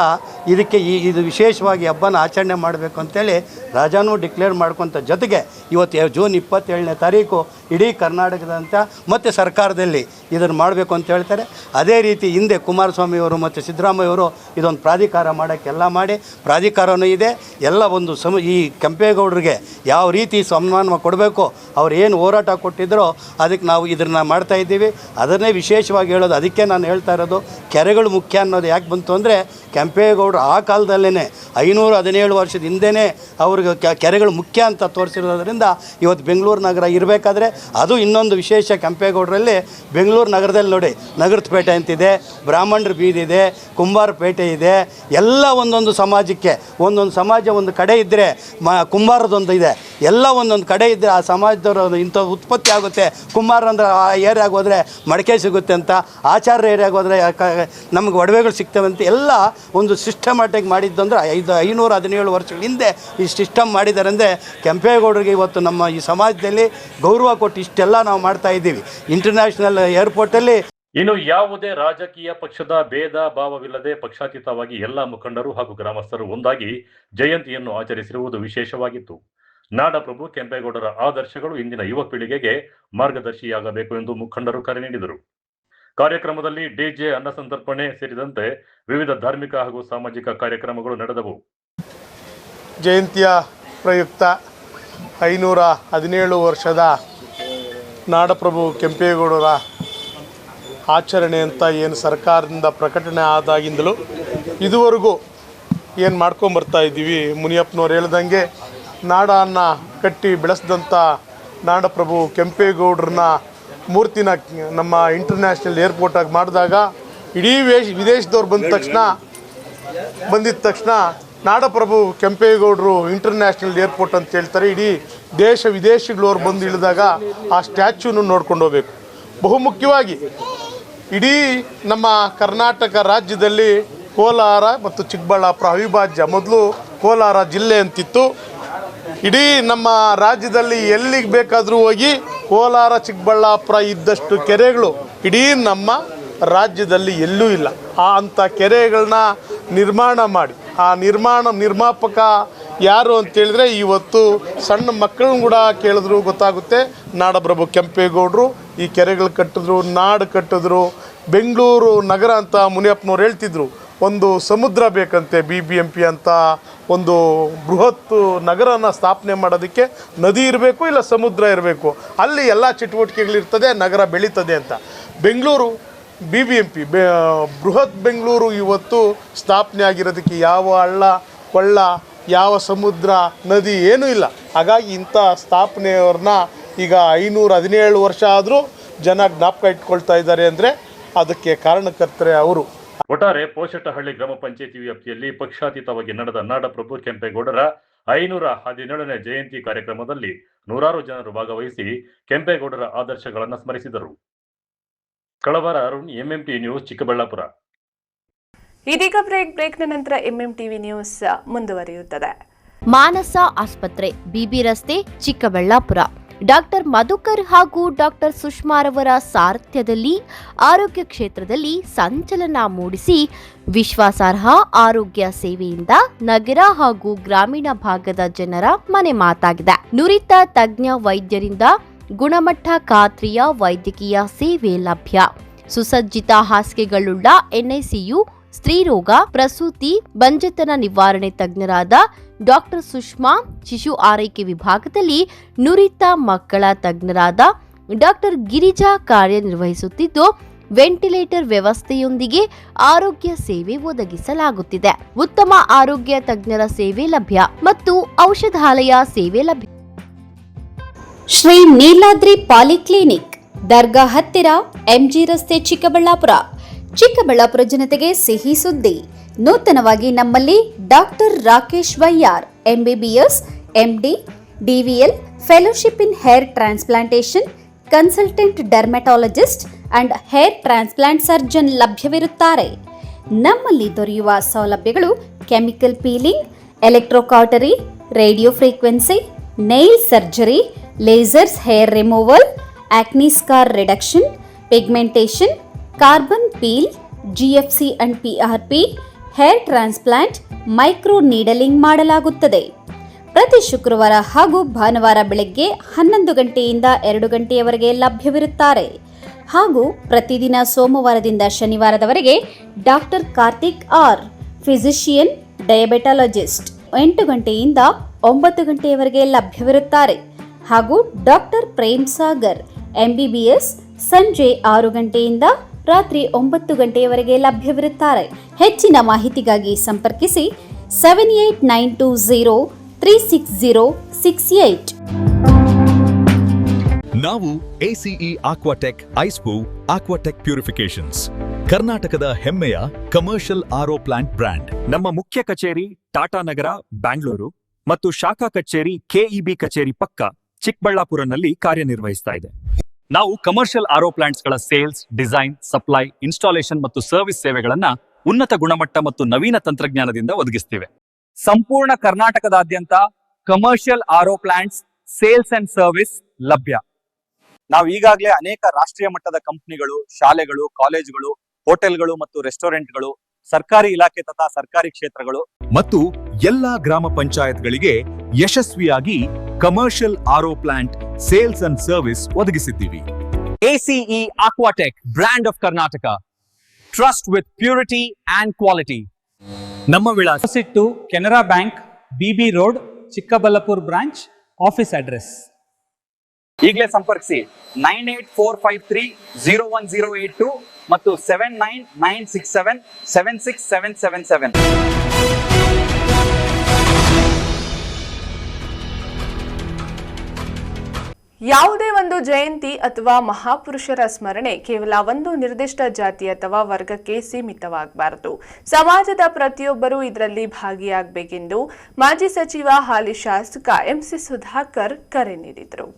ಇದಕ್ಕೆ ಇದು ವಿಶೇಷವಾಗಿ ಹಬ್ಬನ ಆಚರಣೆ ಮಾಡಬೇಕು ಅಂತೇಳಿ ರಾಜಾನೂ ಡಿಕ್ಲೇರ್ ಮಾಡ್ಕೊತ, ಜೊತೆಗೆ ಇವತ್ತು ಜೂನ್ 27ನೇ ತಾರೀಕು ಇಡೀ ಕರ್ನಾಟಕದಂತ ಮತ್ತು ಸರ್ಕಾರದಲ್ಲಿ ಇದನ್ನು ಮಾಡಬೇಕು ಅಂತ ಹೇಳ್ತಾರೆ. ಅದೇ ರೀತಿ ಹಿಂದೆ ಕುಮಾರಸ್ವಾಮಿಯವರು ಮತ್ತು ಸಿದ್ದರಾಮಯ್ಯವರು ಇದೊಂದು ಪ್ರಾಧಿಕಾರ ಮಾಡೋಕ್ಕೆಲ್ಲ ಮಾಡಿ, ಪ್ರಾಧಿಕಾರವೂ ಇದೆ. ಎಲ್ಲ ಒಂದು ಈ ಕೆಂಪೇಗೌಡರಿಗೆ ಯಾವ ರೀತಿ ಸನ್ಮಾನ ಕೊಡಬೇಕು, ಅವ್ರು ಏನು ಹೋರಾಟ ಕೊಟ್ಟಿದ್ದರೋ ಅದಕ್ಕೆ ನಾವು ಇದನ್ನು ಮಾಡ್ತಾಯಿದ್ದೀವಿ. ಅದನ್ನೇ ವಿಶೇಷವಾಗಿ ಹೇಳೋದು. ಅದಕ್ಕೆ ನಾನು ಹೇಳ್ತಾ ಇರೋದು, ಕೆರೆಗಳು ಮುಖ್ಯ ಅನ್ನೋದು ಯಾಕೆ ಬಂತು ಅಂದರೆ ಕೆಂಪೇಗೌಡರು ಆ ಕಾಲದಲ್ಲೇ 517 ವರ್ಷದ ಹಿಂದೆಯೇ ಅವ್ರಿಗೆ ಕೆರೆಗಳು ಮುಖ್ಯ ಅಂತ ತೋರಿಸಿರೋದ್ರಿಂದ ಇವತ್ತು ಬೆಂಗಳೂರು ನಗರ ಇರಬೇಕಾದ್ರೆ ಅದು ಇನ್ನೊಂದು ವಿಶೇಷ. ಕೆಂಪೇಗೌಡರಲ್ಲಿ ಬೆಂಗಳೂರು ನಗರದಲ್ಲಿ ನೋಡಿ, ನಗರದ ಪೇಟೆ ಅಂತಿದೆ, ಬ್ರಾಹ್ಮಣರ ಬೀದಿ ಇದೆ, ಕುಂಬಾರ ಪೇಟೆ ಇದೆ. ಎಲ್ಲ ಒಂದೊಂದು ಸಮಾಜಕ್ಕೆ ಒಂದೊಂದು ಸಮಾಜ ಒಂದು ಕಡೆ ಇದ್ದರೆ ಕುಂಬಾರದೊಂದು ಇದೆ. ಎಲ್ಲ ಒಂದೊಂದು ಕಡೆ ಇದ್ದರೆ ಆ ಸಮಾಜದವರು ಇಂಥ ಉತ್ಪತ್ತಿ ಆಗುತ್ತೆ. ಕುಂಬಾರ ಅಂದರೆ ಆ ಏರಿಯಾಗೆ ಹೋದರೆ ಮಡಿಕೆ ಸಿಗುತ್ತೆ ಅಂತ, ಆಚಾರ್ಯ ಏರಿಯಾಗೆ ಹೋದರೆ ನಮಗೆ ಒಡವೆಗಳು ಸಿಗ್ತವೆ ಅಂತ ಎಲ್ಲ ಒಂದು ಸಿಸ್ಟಮ್ಯಾಟಿಕ್ ಮಾಡಿದ್ದು ಅಂದರೆ 517 ವರ್ಷಗಳ ಹಿಂದೆ ಈ ಸಿಸ್ಟಮ್ ಮಾಡಿದ್ದಾರೆ. ಅಂದರೆ ಕೆಂಪೇಗೌಡರಿಗೆ ಇವತ್ತು ಇವತ್ತು ನಮ್ಮ ಈ ಸಮಾಜದಲ್ಲಿ ಗೌರವ ಕೊಟ್ಟು ಇಷ್ಟೆಲ್ಲ ನಾವು ಮಾಡ್ತಾ ಇದ್ದೀವಿ. ಇಂಟರ್ನ್ಯಾಷನಲ್ ಏರ್ಪೋರ್ಟಲ್ಲಿ ಇನ್ನು ಯಾವುದೇ ರಾಜಕೀಯ ಪಕ್ಷದ ಭೇದ ಭಾವವಿಲ್ಲದೆ ಪಕ್ಷಾತೀತವಾಗಿ ಎಲ್ಲ ಮುಖಂಡರು ಹಾಗೂ ಗ್ರಾಮಸ್ಥರು ಒಂದಾಗಿ ಜಯಂತಿಯನ್ನು ಆಚರಿಸಿರುವುದು ವಿಶೇಷವಾಗಿತ್ತು. ನಾಡಪ್ರಭು ಕೆಂಪೇಗೌಡರ ಆದರ್ಶಗಳು ಇಂದಿನ ಯುವ ಪೀಳಿಗೆಗೆ ಮಾರ್ಗದರ್ಶಿಯಾಗಬೇಕು ಎಂದು ಮುಖಂಡರು ಕರೆ ನೀಡಿದರು. ಕಾರ್ಯಕ್ರಮದಲ್ಲಿ ಡಿಜೆ, ಅನ್ನಸಂತರ್ಪಣೆ ಸೇರಿದಂತೆ ವಿವಿಧ ಧಾರ್ಮಿಕ ಹಾಗೂ ಸಾಮಾಜಿಕ ಕಾರ್ಯಕ್ರಮಗಳು ನಡೆದವು. ಜಯಂತಿಯ ಪ್ರಯುಕ್ತ 517 ವರ್ಷದ ನಾಡಪ್ರಭು ಕೆಂಪೇಗೌಡರ ಆಚರಣೆ ಅಂತ ಏನು ಸರ್ಕಾರದಿಂದ ಪ್ರಕಟಣೆ ಆದಾಗಿಂದಲೂ ಇದುವರೆಗೂ ಏನು ಮಾಡ್ಕೊಂಬರ್ತಾ ಇದ್ದೀವಿ. ಮುನಿಯಪ್ಪನವ್ರು ಹೇಳ್ದಂಗೆ ನಾಡನ್ನು ಕಟ್ಟಿ ಬೆಳೆಸಿದಂಥ ನಾಡಪ್ರಭು ಕೆಂಪೇಗೌಡರನ್ನ ಮೂರ್ತಿನ ನಮ್ಮ ಇಂಟರ್ನ್ಯಾಷನಲ್ ಏರ್ಪೋರ್ಟಾಗಿ ಮಾಡಿದಾಗ ಇಡೀ ವಿದೇಶದವ್ರು ಬಂದಿದ್ದ ತಕ್ಷಣ ನಾಡಪ್ರಭು ಕೆಂಪೇಗೌಡರು ಇಂಟರ್ನ್ಯಾಷನಲ್ ಏರ್ಪೋರ್ಟ್ ಅಂತ ಹೇಳ್ತಾರೆ. ಇಡೀ ದೇಶ ವಿದೇಶಗಳವ್ರು ಬಂದು ಇಳಿದಾಗ ಆ ಸ್ಟ್ಯಾಚ್ಯೂನು ನೋಡ್ಕೊಂಡು ಹೋಗ್ಬೇಕು. ಬಹುಮುಖ್ಯವಾಗಿ ಇಡೀ ನಮ್ಮ ಕರ್ನಾಟಕ ರಾಜ್ಯದಲ್ಲಿ ಕೋಲಾರ ಮತ್ತು ಚಿಕ್ಕಬಳ್ಳಾಪುರ ಅವಿಭಾಜ್ಯ. ಮೊದಲು ಕೋಲಾರ ಜಿಲ್ಲೆ ಅಂತಿತ್ತು. ಇಡೀ ನಮ್ಮ ರಾಜ್ಯದಲ್ಲಿ ಎಲ್ಲಿಗೆ ಬೇಕಾದರೂ ಹೋಗಿ ಕೋಲಾರ ಚಿಕ್ಕಬಳ್ಳಾಪುರ ಇದ್ದಷ್ಟು ಕೆರೆಗಳು ಇಡೀ ನಮ್ಮ ರಾಜ್ಯದಲ್ಲಿ ಎಲ್ಲೂ ಇಲ್ಲ. ಅಂಥ ಕೆರೆಗಳನ್ನ ನಿರ್ಮಾಣ ಮಾಡಿ ಆ ನಿರ್ಮಾಪಕ ಯಾರು ಅಂತೇಳಿದ್ರೆ ಇವತ್ತು ಸಣ್ಣ ಮಕ್ಕಳನ್ನ ಕೂಡ ಕೇಳಿದ್ರು ಗೊತ್ತಾಗುತ್ತೆ. ನಾಡಪ್ರಭು ಕೆಂಪೇಗೌಡರು ಈ ಕೆರೆಗಳು ಕಟ್ಟಿದ್ರು, ನಾಡು ಕಟ್ಟಿದ್ರು. ಬೆಂಗಳೂರು ನಗರ ಅಂತ ಮುನಿಯಪ್ಪನವ್ರು ಹೇಳ್ತಿದ್ರು, ಒಂದು ಸಮುದ್ರ ಬೇಕಂತೆ. BBMP ಅಂತ ಒಂದು ಬೃಹತ್ ನಗರನ ಸ್ಥಾಪನೆ ಮಾಡೋದಕ್ಕೆ ನದಿ ಇರಬೇಕು, ಇಲ್ಲ ಸಮುದ್ರ ಇರಬೇಕು. ಅಲ್ಲಿ ಎಲ್ಲ ಚಟುವಟಿಕೆಗಳಿರ್ತದೆ, ನಗರ ಬೆಳೀತದೆ ಅಂತ. ಬೆಂಗಳೂರು BBMP ಬೃಹತ್ ಬೆಂಗಳೂರು ಇವತ್ತು ಸ್ಥಾಪನೆ ಆಗಿರೋದಕ್ಕೆ ಯಾವ ಹಳ್ಳ ಕೊಳ್ಳ, ಯಾವ ಸಮುದ್ರ, ನದಿ ಏನೂ ಇಲ್ಲ. ಹಾಗಾಗಿ ಇಂಥ ಸ್ಥಾಪನೆಯವ್ರನ್ನ ಈಗ 517 ವರ್ಷ ಆದರೂ ಜನ ಜ್ಞಾಪಕ ಇಟ್ಕೊಳ್ತಾ ಇದ್ದಾರೆ ಅಂದರೆ ಅದಕ್ಕೆ ಕಾರಣಕರ್ತರೆ ಅವರು. ಒಟ್ಟಾರೆ ಪೋಷಟಹಳ್ಳಿ ಗ್ರಾಮ ಪಂಚಾಯಿತಿ ವ್ಯಾಪ್ತಿಯಲ್ಲಿ ಪಕ್ಷಾತೀತವಾಗಿ ನಡೆದ ನಾಡಪ್ರಭು ಕೆಂಪೇಗೌಡರ 517ನೇ ಜಯಂತಿ ಕಾರ್ಯಕ್ರಮದಲ್ಲಿ ನೂರಾರು ಜನರು ಭಾಗವಹಿಸಿ ಕೆಂಪೇಗೌಡರ ಆದರ್ಶಗಳನ್ನು ಸ್ಮರಿಸಿದರು. ಕಳವಾರ ಅರುಣ್, MMTV ನ್ಯೂಸ್, ಚಿಕ್ಕಬಳ್ಳಾಪುರ. ಇದೀಗ ಬ್ರೇಕ್ನ ನಂತರ MMTV ನ್ಯೂಸ್ ಮುಂದುವರಿಯುತ್ತದೆ. ಮಾನಸ ಆಸ್ಪತ್ರೆ, BB ರಸ್ತೆ, ಚಿಕ್ಕಬಳ್ಳಾಪುರ. ಡಾಕ್ಟರ್ ಮಧುಕರ್ ಹಾಗೂ ಡಾಕ್ಟರ್ ಸುಷ್ಮಾರವರ ಸಾರಥ್ಯದಲ್ಲಿ ಆರೋಗ್ಯ ಕ್ಷೇತ್ರದಲ್ಲಿ ಸಂಚಲನ ಮೂಡಿಸಿ ವಿಶ್ವಾಸಾರ್ಹ ಆರೋಗ್ಯ ಸೇವೆಯಿಂದ ನಗರ ಹಾಗೂ ಗ್ರಾಮೀಣ ಭಾಗದ ಜನರ ಮನೆ ಮಾತಾಗಿದೆ. ನುರಿತ ತಜ್ಞ ವೈದ್ಯರಿಂದ ಗುಣಮಟ್ಟ ಖಾತ್ರಿಯ ವೈದ್ಯಕೀಯ ಸೇವೆ ಲಭ್ಯ. ಸುಸಜ್ಜಿತ ಹಾಸಿಗೆಗಳುಳ್ಳ NICU, ಸ್ತ್ರೀರೋಗ, ಪ್ರಸೂತಿ, ಬಂಜೆತನ ನಿವಾರಣೆ ತಜ್ಞರಾದ ಡಾಕ್ಟರ್ ಸುಷ್ಮಾ, ಶಿಶು ಆರೈಕೆ ವಿಭಾಗದಲ್ಲಿ ನುರಿತ ಮಕ್ಕಳ ತಜ್ಞರಾದ ಡಾಕ್ಟರ್ ಗಿರಿಜಾ ಕಾರ್ಯನಿರ್ವಹಿಸುತ್ತಿದ್ದು, ವೆಂಟಿಲೇಟರ್ ವ್ಯವಸ್ಥೆಯೊಂದಿಗೆ ಆರೋಗ್ಯ ಸೇವೆ ಒದಗಿಸಲಾಗುತ್ತಿದೆ. ಉತ್ತಮ ಆರೋಗ್ಯ ತಜ್ಞರ ಸೇವೆ ಲಭ್ಯ ಮತ್ತು ಔಷಧಾಲಯ ಸೇವೆ ಲಭ್ಯ. ಶ್ರೀ ನೀಲಾದ್ರಿ ಪಾಲಿಕ್ಲಿನಿಕ್, ದರ್ಗಾ ಹತ್ತಿರ, MG ರಸ್ತೆ, ಚಿಕ್ಕಬಳ್ಳಾಪುರ. ಚಿಕ್ಕಬಳ್ಳಾಪುರ ಜನತೆಗೆ ಸಿಹಿ ಸುದ್ದಿ. ನೂತನವಾಗಿ ನಮ್ಮಲ್ಲಿ ಡಾಕ್ಟರ್ ರಾಕೇಶ್ ವೈಯಾರ್, MBBS, MD, DVL, fellowship in hair transplantation, consultant dermatologist and hair transplant surgeon ಲಭ್ಯವಿರುತ್ತಾರೆ. ನಮ್ಮಲ್ಲಿ ದೊರೆಯುವ ಸೌಲಭ್ಯಗಳು chemical peeling, electrocautery, radio frequency, nail surgery, lasers hair removal, acne scar reduction, pigmentation, carbon peel, GFC and PRP, hair transplant, micro needling ಮಾಡಲಾಗುತ್ತದೆ. ಪ್ರತಿ ಶುಕ್ರವಾರ ಹಾಗೂ ಭಾನುವಾರ ಬೆಳಗ್ಗೆ 11 ಗಂಟೆಯಿಂದ 2 ಗಂಟೆಯವರೆಗೆ ಲಭ್ಯವಿರುತ್ತಾರೆ. ಹಾಗೂ ಪ್ರತಿದಿನ ಸೋಮವಾರದಿಂದ ಶನಿವಾರದವರೆಗೆ ಡಾಕ್ಟರ್ ಕಾರ್ತಿಕ್ ಆರ್, ಫಿಸಿಷಿಯನ್, ಡಯಾಬೆಟಾಲಜಿಸ್ಟ್ 8 ಗಂಟೆಯಿಂದ 9 ಗಂಟೆಯವರೆಗೆ ಲಭ್ಯವಿರುತ್ತಾರೆ. ಹಾಗೂ ಡಾಕ್ಟರ್ ಪ್ರೇಮ್ ಸಾಗರ್, MBBS, ಸಂಜೆ 6 ಗಂಟೆಯಿಂದ ರಾತ್ರಿ 9 ಗಂಟೆಯವರೆಗೆ ಲಭ್ಯವಿರುತ್ತಾರೆ. ಹೆಚ್ಚಿನ ಮಾಹಿತಿಗಾಗಿ ಸಂಪರ್ಕಿಸಿ 7892036068. ನಾವು ACE ಆಕ್ವಾಟೆಕ್ ಐಸ್ಪೂ ಆಕ್ವಾಟೆಕ್ ಪ್ಯೂರಿಫಿಕೇಶನ್ಸ್, ಕರ್ನಾಟಕದ ಹೆಮ್ಮೆಯ ಕಮರ್ಷಿಯಲ್ RO ಪ್ಲಾಂಟ್ ಬ್ರ್ಯಾಂಡ್. ನಮ್ಮ ಮುಖ್ಯ ಕಚೇರಿ ಟಾಟಾ ನಗರ, ಬ್ಯಾಂಗ್ಳೂರು ಮತ್ತು ಶಾಖಾ ಕಚೇರಿ KEB ಕಚೇರಿ ಪಕ್ಕ ಚಿಕ್ಕಬಳ್ಳಾಪುರನಲ್ಲಿ ಕಾರ್ಯನಿರ್ವಹಿಸ್ತಾ ಇದೆ. ನಾವು ಕಮರ್ಷಿಯಲ್ RO ಪ್ಲಾಂಟ್ಸ್ಗಳ ಸೇಲ್ಸ್, ಡಿಸೈನ್, ಸಪ್ಲೈ, ಇನ್ಸ್ಟಾಲೇಷನ್ ಮತ್ತು ಸರ್ವಿಸ್ ಸೇವೆಗಳನ್ನ ಉನ್ನತ ಗುಣಮಟ್ಟ ಮತ್ತು ನವೀನ ತಂತ್ರಜ್ಞಾನದಿಂದ ಒದಗಿಸ್ತಿವೆ. ಸಂಪೂರ್ಣ ಕರ್ನಾಟಕದಾದ್ಯಂತ commercial RO plants, sales and service ಲಭ್ಯ. ನಾವು ಈಗಾಗಲೇ ಅನೇಕ ರಾಷ್ಟ್ರೀಯ ಮಟ್ಟದ ಕಂಪನಿಗಳು, ಶಾಲೆಗಳು, ಕಾಲೇಜುಗಳು, ಹೋಟೆಲ್ಗಳು ಮತ್ತು ರೆಸ್ಟೋರೆಂಟ್ಗಳು, ಸರ್ಕಾರಿ ಇಲಾಖೆ ತಥಾ ಸರ್ಕಾರಿ ಕ್ಷೇತ್ರಗಳು ಮತ್ತು ಎಲ್ಲಾ ಗ್ರಾಮ ಪಂಚಾಯತ್ಗಳಿಗೆ ಯಶಸ್ವಿಯಾಗಿ commercial RO plant sales and service ಒದಗಿಸಿದ್ದೀವಿ. ACE Aquatech, brand of Karnataka. Trust with purity and quality. ನಮ್ಮ ವಿಳಾಸ opposite to Canara Bank, BB Road, Chikkaballapur branch, office address. ಈಗಲೇ ಸಂಪರ್ಕಿಸಿ 9845301082 ಮತ್ತು 7996776777. ಯಾವುದೇ ಒಂದು ಜಯಂತಿ ಅಥವಾ ಮಹಾಪುರುಷರ ಸ್ಮರಣೆ ಕೇವಲ ಒಂದು ನಿರ್ದಿಷ್ಟ ಜಾತಿ ಅಥವಾ ವರ್ಗಕ್ಕೆ ಸೀಮಿತವಾಗಬಾರದು. ಸಮಾಜದ ಪ್ರತಿಯೊಬ್ಬರೂ ಇದರಲ್ಲಿ ಭಾಗಿಯಾಗಬೇಕೆಂದು ಮಾಜಿ ಸಚಿವ ಹಾಲಿ ಶಾಸಕ ಎಂಸಿ ಸುಧಾಕರ್ ಕರೆ ನೀಡಿದರು.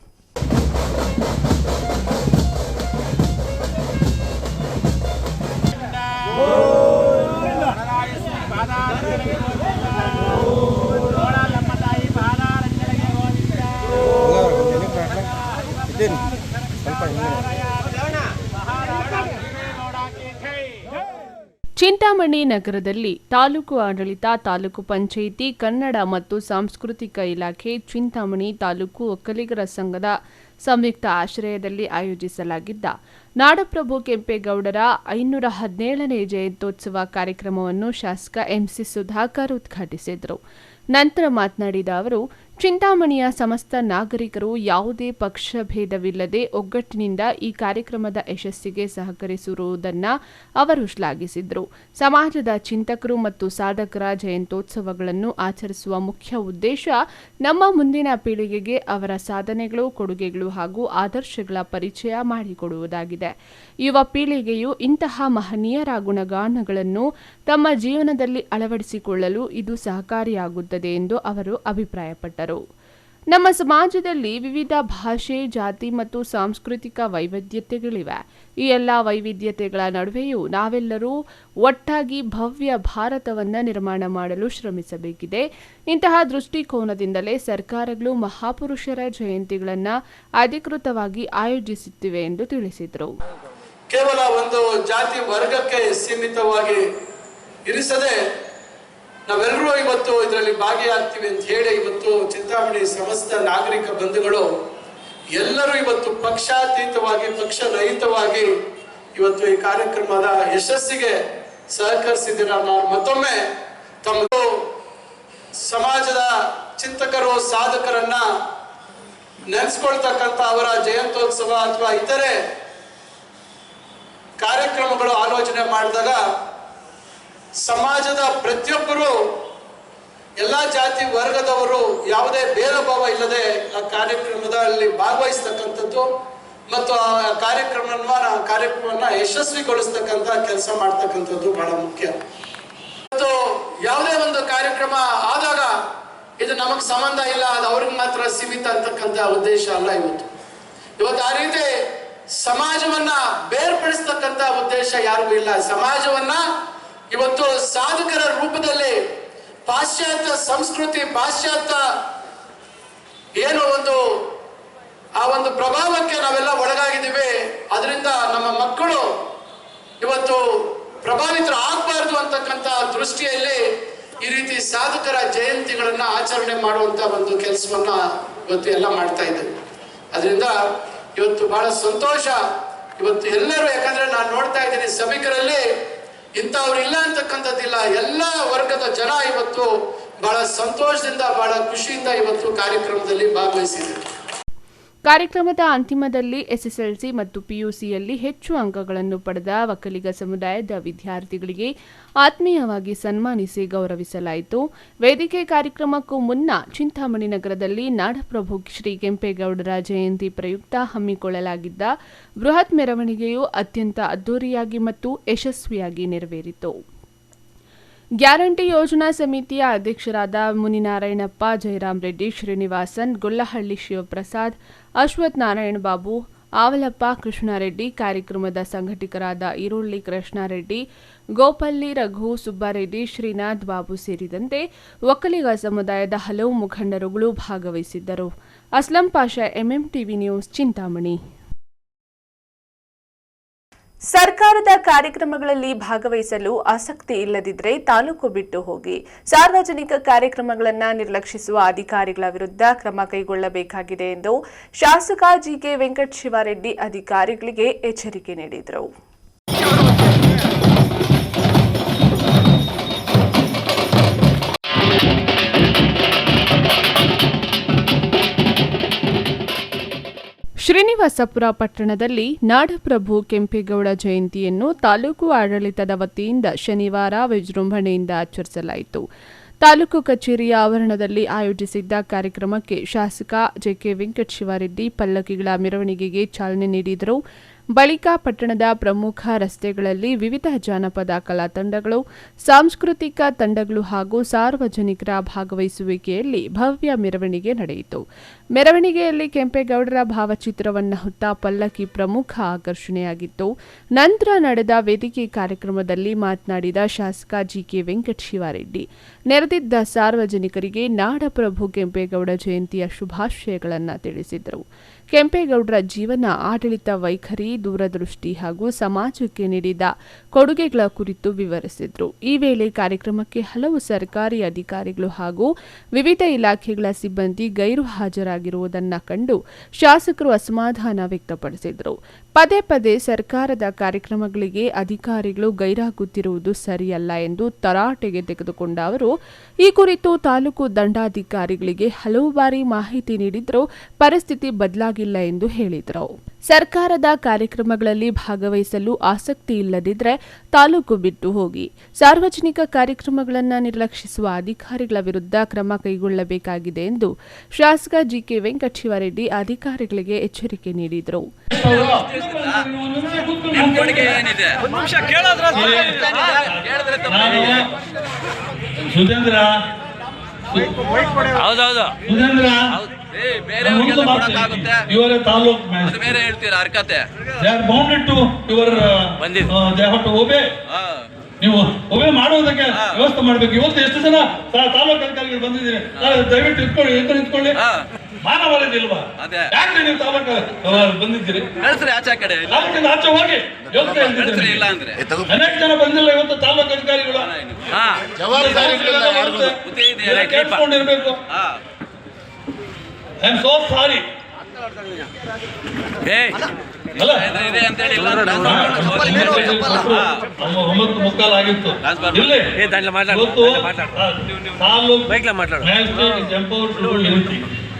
ಚಿಂತಾಮಣಿ ನಗರದಲ್ಲಿ ತಾಲೂಕು ಆಡಳಿತ, ತಾಲೂಕು ಪಂಚಾಯಿತಿ, ಕನ್ನಡ ಮತ್ತು ಸಾಂಸ್ಕೃತಿಕ ಇಲಾಖೆ, ಚಿಂತಾಮಣಿ ತಾಲೂಕು ಒಕ್ಕಲಿಗರ ಸಂಘದ ಸಂಯುಕ್ತ ಆಶ್ರಯದಲ್ಲಿ ಆಯೋಜಿಸಲಾಗಿದ್ದ ನಾಡಪ್ರಭು ಕೆಂಪೇಗೌಡರ 517ನೇ ಜಯಂತ್ಯೋತ್ಸವ ಕಾರ್ಯಕ್ರಮವನ್ನು ಶಾಸಕ ಎಂಸಿ ಸುಧಾಕರ್ ಉದ್ಘಾಟಿಸಿದರು. ನಂತರ ಮಾತನಾಡಿದ ಅವರು, ಚಿಂತಾಮಣಿಯ ಸಮಸ್ತ ನಾಗರಿಕರು ಯಾವುದೇ ಪಕ್ಷಭೇದವಿಲ್ಲದೆ ಒಗ್ಗಟ್ಟಿನಿಂದ ಈ ಕಾರ್ಯಕ್ರಮದ ಯಶಸ್ಸಿಗೆ ಸಹಕರಿಸಿರುವುದನ್ನು ಅವರು ಶ್ಲಾಘಿಸಿದರು. ಸಮಾಜದ ಚಿಂತಕರು ಮತ್ತು ಸಾಧಕರ ಜಯಂತ್ಯೋತ್ಸವಗಳನ್ನು ಆಚರಿಸುವ ಮುಖ್ಯ ಉದ್ದೇಶ ನಮ್ಮ ಮುಂದಿನ ಪೀಳಿಗೆಗೆ ಅವರ ಸಾಧನೆಗಳು, ಕೊಡುಗೆಗಳು ಹಾಗೂ ಆದರ್ಶಗಳ ಪರಿಚಯ ಮಾಡಿಕೊಡುವುದಾಗಿದೆ. ಯುವ ಪೀಳಿಗೆಯು ಇಂತಹ ಮಹನೀಯರ ಗುಣಗಾನಗಳನ್ನು ತಮ್ಮ ಜೀವನದಲ್ಲಿ ಅಳವಡಿಸಿಕೊಳ್ಳಲು ಇದು ಸಹಕಾರಿಯಾಗುತ್ತದೆ ಎಂದು ಅವರು ಅಭಿಪ್ರಾಯಪಟ್ಟರು. ನಮ್ಮ ಸಮಾಜದಲ್ಲಿ ವಿವಿಧ ಭಾಷೆ, ಜಾತಿ ಮತ್ತು ಸಾಂಸ್ಕೃತಿಕ ವೈವಿಧ್ಯತೆಗಳಿವೆ. ಈ ಎಲ್ಲ ವೈವಿಧ್ಯತೆಗಳ ನಡುವೆಯೂ ನಾವೆಲ್ಲರೂ ಒಟ್ಟಾಗಿ ಭವ್ಯ ಭಾರತವನ್ನು ನಿರ್ಮಾಣ ಮಾಡಲು ಶ್ರಮಿಸಬೇಕಿದೆ. ಇಂತಹ ದೃಷ್ಟಿಕೋನದಿಂದಲೇ ಸರ್ಕಾರಗಳು ಮಹಾಪುರುಷರ ಜಯಂತಿಗಳನ್ನು ಅಧಿಕೃತವಾಗಿ ಆಯೋಜಿಸುತ್ತಿವೆ ಎಂದು ತಿಳಿಸಿದರು. ಕೇವಲ ಒಂದು ಜಾತಿ ವರ್ಗಕ್ಕೆ ಸೀಮಿತವಾಗಿ ಇರಿಸದೆ ನಾವೆಲ್ಲರೂ ಇವತ್ತು ಇದರಲ್ಲಿ ಭಾಗಿಯಾಗ್ತೀವಿ ಅಂತ ಹೇಳಿ ಇವತ್ತು ಚಿಂತಾಮಣಿ ಸಮಸ್ತ ನಾಗರಿಕ ಬಂಧುಗಳು ಎಲ್ಲರೂ ಇವತ್ತು ಪಕ್ಷಾತೀತವಾಗಿ, ಪಕ್ಷರಹಿತವಾಗಿ ಇವತ್ತು ಈ ಕಾರ್ಯಕ್ರಮದ ಯಶಸ್ಸಿಗೆ ಸಹಕರಿಸಿದ್ದೀರ. ನಾನು ಮತ್ತೊಮ್ಮೆ ತಮ್ಮ ಸಮಾಜದ ಚಿಂತಕರು, ಸಾಧಕರನ್ನ ನೆನೆಸ್ಕೊಳ್ತಕ್ಕಂಥ ಅವರ ಜಯಂತ್ಯೋತ್ಸವ ಅಥವಾ ಇತರೆ ಕಾರ್ಯಕ್ರಮಗಳು ಆಲೋಚನೆ ಮಾಡಿದಾಗ ಸಮಾಜದ ಪ್ರತಿಯೊಬ್ಬರು, ಎಲ್ಲ ಜಾತಿ ವರ್ಗದವರು ಯಾವುದೇ ಭೇದ ಭಾವ ಇಲ್ಲದೆ ಆ ಕಾರ್ಯಕ್ರಮದಲ್ಲಿ ಭಾಗವಹಿಸ್ತಕ್ಕಂಥದ್ದು ಮತ್ತು ಆ ಕಾರ್ಯಕ್ರಮವನ್ನ ಯಶಸ್ವಿಗೊಳಿಸ್ತಕ್ಕಂಥ ಕೆಲಸ ಮಾಡ್ತಕ್ಕಂಥದ್ದು ಬಹಳ ಮುಖ್ಯ. ಮತ್ತು ಯಾವುದೇ ಒಂದು ಕಾರ್ಯಕ್ರಮ ಆದಾಗ ಇದು ನಮಗೆ ಸಂಬಂಧ ಇಲ್ಲ, ಅದು ಅವ್ರಿಗೆ ಮಾತ್ರ ಸೀಮಿತ ಅಂತಕ್ಕಂಥ ಉದ್ದೇಶ ಅಲ್ಲ. ಇವತ್ತು ಆ ರೀತಿ ಸಮಾಜವನ್ನ ಬೇರ್ಪಡಿಸ್ತಕ್ಕಂಥ ಉದ್ದೇಶ ಯಾರಿಗೂ ಇಲ್ಲ. ಸಮಾಜವನ್ನ ಇವತ್ತು ಸಾಧಕರ ರೂಪದಲ್ಲಿ ಪಾಶ್ಚಾತ್ಯ ಸಂಸ್ಕೃತಿ, ಪಾಶ್ಚಾತ್ಯ ಏನು ಆ ಒಂದು ಪ್ರಭಾವಕ್ಕೆ ನಾವೆಲ್ಲ ಒಳಗಾಗಿದ್ದೀವಿ. ಅದರಿಂದ ನಮ್ಮ ಮಕ್ಕಳು ಇವತ್ತು ಪ್ರಭಾವಿತರು ಆಗಬಾರ್ದು ಅಂತಕ್ಕಂಥ ದೃಷ್ಟಿಯಲ್ಲಿ ಈ ರೀತಿ ಸಾಧಕರ ಜಯಂತಿಗಳನ್ನ ಆಚರಣೆ ಮಾಡುವಂತ ಒಂದು ಕೆಲಸವನ್ನ ಇವತ್ತು ಎಲ್ಲ ಮಾಡ್ತಾ ಇದ್ದೇವೆ. ಅದರಿಂದ ಇವತ್ತು ಬಹಳ ಸಂತೋಷ. ಇವತ್ತು ಎಲ್ಲರೂ, ಯಾಕಂದ್ರೆ ನಾನು ನೋಡ್ತಾ ಇದ್ದೀನಿ ಸಭಿಕರಲ್ಲಿ ಇಂಥವ್ರು ಇಲ್ಲ ಅಂತಕ್ಕಂಥದ್ದಿಲ್ಲ. ಎಲ್ಲ ವರ್ಗದ ಜನ ಇವತ್ತು ಬಹಳ ಸಂತೋಷದಿಂದ, ಬಹಳ ಖುಷಿಯಿಂದ ಇವತ್ತು ಕಾರ್ಯಕ್ರಮದಲ್ಲಿ ಭಾಗವಹಿಸಿದ್ದಾರೆ. ಕಾರ್ಯಕ್ರಮದ ಅಂತಿಮದಲ್ಲಿ ಎಸ್ಎಸ್ಎಲ್ಸಿ ಮತ್ತು ಪಿಯುಸಿಯಲ್ಲಿ ಹೆಚ್ಚು ಅಂಕಗಳನ್ನು ಪಡೆದ ಒಕ್ಕಲಿಗ ಸಮುದಾಯದ ವಿದ್ಯಾರ್ಥಿಗಳಿಗೆ ಆತ್ಮೀಯವಾಗಿ ಸನ್ಮಾನಿಸಿ ಗೌರವಿಸಲಾಯಿತು. ವೇದಿಕೆ ಕಾರ್ಯಕ್ರಮಕ್ಕೂ ಮುನ್ನ ಚಿಂತಾಮಣಿ ನಗರದಲ್ಲಿ ನಾಡಪ್ರಭು ಶ್ರೀ ಕೆಂಪೇಗೌಡರ ಜಯಂತಿ ಪ್ರಯುಕ್ತ ಹಮ್ಮಿಕೊಳ್ಳಲಾಗಿದ್ದ ಬೃಹತ್ ಮೆರವಣಿಗೆಯು ಅತ್ಯಂತ ಅದ್ದೂರಿಯಾಗಿ ಮತ್ತು ಯಶಸ್ವಿಯಾಗಿ ನೆರವೇರಿತು. ಗ್ಯಾರಂಟಿ ಯೋಜನಾ ಸಮಿತಿಯ ಅಧ್ಯಕ್ಷರಾದ ಮುನಿನಾರಾಯಣಪ್ಪ, ಜಯರಾಮ್ ರೆಡ್ಡಿ, ಶ್ರೀನಿವಾಸನ್, ಗೊಲ್ಲಹಳ್ಳಿ ಶಿವಪ್ರಸಾದ್, ಅಶ್ವಥ್ ನಾರಾಯಣ ಬಾಬು, ಆವಲಪ್ಪ ಕೃಷ್ಣಾರೆಡ್ಡಿ, ಕಾರ್ಯಕ್ರಮದ ಸಂಘಟಕರಾದ ಈರುಳ್ಳಿ ಕೃಷ್ಣಾರೆಡ್ಡಿ, ಗೋಪಲ್ಲಿ ರಘು, ಸುಬ್ಬಾರೆಡ್ಡಿ, ಶ್ರೀನಾಥ್ ಬಾಬು ಸೇರಿದಂತೆ ಒಕ್ಕಲಿಗ ಸಮುದಾಯದ ಹಲವು ಮುಖಂಡರುಗಳು ಭಾಗವಹಿಸಿದ್ದರು. Aslam Pasha, MMTV news, Chintamani. ಸರ್ಕಾರದ ಕಾರ್ಯಕ್ರಮಗಳಲ್ಲಿ ಭಾಗವಹಿಸಲು ಆಸಕ್ತಿ ಇಲ್ಲದಿದ್ದರೆ ತಾಲೂಕು ಬಿಟ್ಟು ಹೋಗಿ. ಸಾರ್ವಜನಿಕ ಕಾರ್ಯಕ್ರಮಗಳನ್ನು ನಿರ್ಲಕ್ಷಿಸುವ ಅಧಿಕಾರಿಗಳ ವಿರುದ್ಧ ಕ್ರಮ ಕೈಗೊಳ್ಳಬೇಕಾಗಿದೆ ಎಂದು ಶಾಸಕ ಜಿಕೆ ವೆಂಕಟಶಿವಾರೆಡ್ಡಿ ಅಧಿಕಾರಿಗಳಿಗೆ ಎಚ್ಚರಿಕೆ ನೀಡಿದರು. ಶ್ರೀನಿವಾಸಪುರ ಪಟ್ಟಣದಲ್ಲಿ ನಾಡಪ್ರಭು ಕೆಂಪೇಗೌಡ ಜಯಂತಿಯನ್ನು ತಾಲೂಕು ಆಡಳಿತದ ವತಿಯಿಂದ ಶನಿವಾರ ವಿಜೃಂಭಣೆಯಿಂದ ಆಚರಿಸಲಾಯಿತು. ತಾಲೂಕು ಕಚೇರಿಯ ಆವರಣದಲ್ಲಿ ಆಯೋಜಿಸಿದ್ದ ಕಾರ್ಯಕ್ರಮಕ್ಕೆ ಶಾಸಕ ಜಿಕೆ ವೆಂಕಟಶಿವಾರೆಡ್ಡಿ ಪಲ್ಲಕ್ಕಿಗಳ ಮೆರವಣಿಗೆಗೆ ಚಾಲನೆ ನೀಡಿದರು. ಬಳಿಕ ಪಟ್ಟಣದ ಪ್ರಮುಖ ರಸ್ತೆಗಳಲ್ಲಿ ವಿವಿಧ ಜಾನಪದ ಕಲಾ ತಂಡಗಳು, ಸಾಂಸ್ಕೃತಿಕ ತಂಡಗಳು ಹಾಗೂ ಸಾರ್ವಜನಿಕರ ಭಾಗವಹಿಸುವಿಕೆಯಲ್ಲಿ ಭವ್ಯ ಮೆರವಣಿಗೆ ನಡೆಯಿತು. ಮೆರವಣಿಗೆಯಲ್ಲಿ ಕೆಂಪೇಗೌಡರ ಭಾವಚಿತ್ರವನ್ನು ಹೊತ್ತ ಪಲ್ಲಕ್ಕಿ ಪ್ರಮುಖ ಆಕರ್ಷಣೆಯಾಗಿತ್ತು. ನಂತರ ನಡೆದ ವೇದಿಕೆ ಕಾರ್ಯಕ್ರಮದಲ್ಲಿ ಮಾತನಾಡಿದ ಶಾಸಕ ಜಿಕೆ ವೆಂಕಟಶಿವಾರೆಡ್ಡಿ, ನೆರೆದಿದ್ದ ಸಾರ್ವಜನಿಕರಿಗೆ ನಾಡಪ್ರಭು ಕೆಂಪೇಗೌಡ ಜಯಂತಿಯ ಶುಭಾಶಯಗಳನ್ನು ತಿಳಿಸಿದರು. ಕೆಂಪೇಗೌಡರ ಜೀವನ, ಆಡಳಿತ ವೈಖರಿ, ದೂರದೃಷ್ಟಿ ಹಾಗೂ ಸಮಾಜಕ್ಕೆ ನೀಡಿದ ಕೊಡುಗೆಗಳ ಕುರಿತು ವಿವರಿಸಿದರು. ಈ ವೇಳೆ ಕಾರ್ಯಕ್ರಮಕ್ಕೆ ಹಲವು ಸರ್ಕಾರಿ ಅಧಿಕಾರಿಗಳು ಹಾಗೂ ವಿವಿಧ ಇಲಾಖೆಗಳ ಸಿಬ್ಬಂದಿ ಗೈರು ಹಾಜರಾಗಿರುವುದನ್ನು ಕಂಡು ಶಾಸಕರು ಅಸಮಾಧಾನ ವ್ಯಕ್ತಪಡಿಸಿದರು. ಪದೇ ಪದೇ ಸರ್ಕಾರದ ಕಾರ್ಯಕ್ರಮಗಳಿಗೆ ಅಧಿಕಾರಿಗಳು ಗೈರಾಗುತ್ತಿರುವುದು ಸರಿಯಲ್ಲ ಎಂದು ತರಾಟೆಗೆ ತೆಗೆದುಕೊಂಡ ಅವರು, ಈ ಕುರಿತು ತಾಲೂಕು ದಂಡಾಧಿಕಾರಿಗಳಿಗೆ ಹಲವು ಬಾರಿ ಮಾಹಿತಿ ನೀಡಿದರೂ ಪರಿಸ್ಥಿತಿ ಬದಲಾಗಿಲ್ಲ ಎಂದು ಹೇಳಿದರು. ಸರ್ಕಾರದ ಕಾರ್ಯಕ್ರಮಗಳಲ್ಲಿ ಭಾಗವಹಿಸಲು ಆಸಕ್ತಿ ಇಲ್ಲದಿದ್ದರೆ ತಾಲೂಕು ಬಿಟ್ಟು ಹೋಗಿ. ಸಾರ್ವಜನಿಕ ಕಾರ್ಯಕ್ರಮಗಳನ್ನು ನಿರ್ಲಕ್ಷಿಸುವ ಅಧಿಕಾರಿಗಳ ವಿರುದ್ಧ ಕ್ರಮ ಕೈಗೊಳ್ಳಬೇಕಾಗಿದೆ ಎಂದು ಶಾಸಕ ಜಿಕೆ ವೆಂಕಟಶಿವಾರೆಡ್ಡಿ ಅಧಿಕಾರಿಗಳಿಗೆ ಎಚ್ಚರಿಕೆ ನೀಡಿದರು. ಸುಧೇಂದ್ರ ಇವರ ತಾಲೂಕ್ ನೀವು ಒಬ್ಬೆ ಮಾಡುವುದಕ್ಕೆ ವ್ಯವಸ್ಥೆ ಮಾಡ್ಬೇಕು. ಇವತ್ತು ಎಷ್ಟು ಜನ ತಾಲೂಕು ಅಧಿಕಾರಿಗಳು ಬಂದಿದ್ದೀರಿ, ದಯವಿಟ್ಟು ಇಟ್ಕೊಳ್ಳಿ, ನಿಂತ್ಕೊಳ್ಳಿ. ಮಾನವರದ್ದು ಇಲ್ವಾ? ಯಾಕೆ ನೀವು ತಾಲೂಕು ಬಂದಿದ್ದೀರಿ? ತಾಲೂಕಿಂದ ಆಚೆ ಹೋಗಿ ಯೋಗ್ಯತೆ ಅನೇಕ ಜನ ಬಂದಿಲ್ಲ. ಇವತ್ತು ತಾಲೂಕು ಅಧಿಕಾರಿಗಳು ಕೇಳಿಸ್ಕೊಂಡಿರ್ಬೇಕು. I am so sorry. ಒಂಬತ್ತು ಮುಕ್ಕಾಲು ಆಗಿತ್ತು. ಇಲ್ಲಿ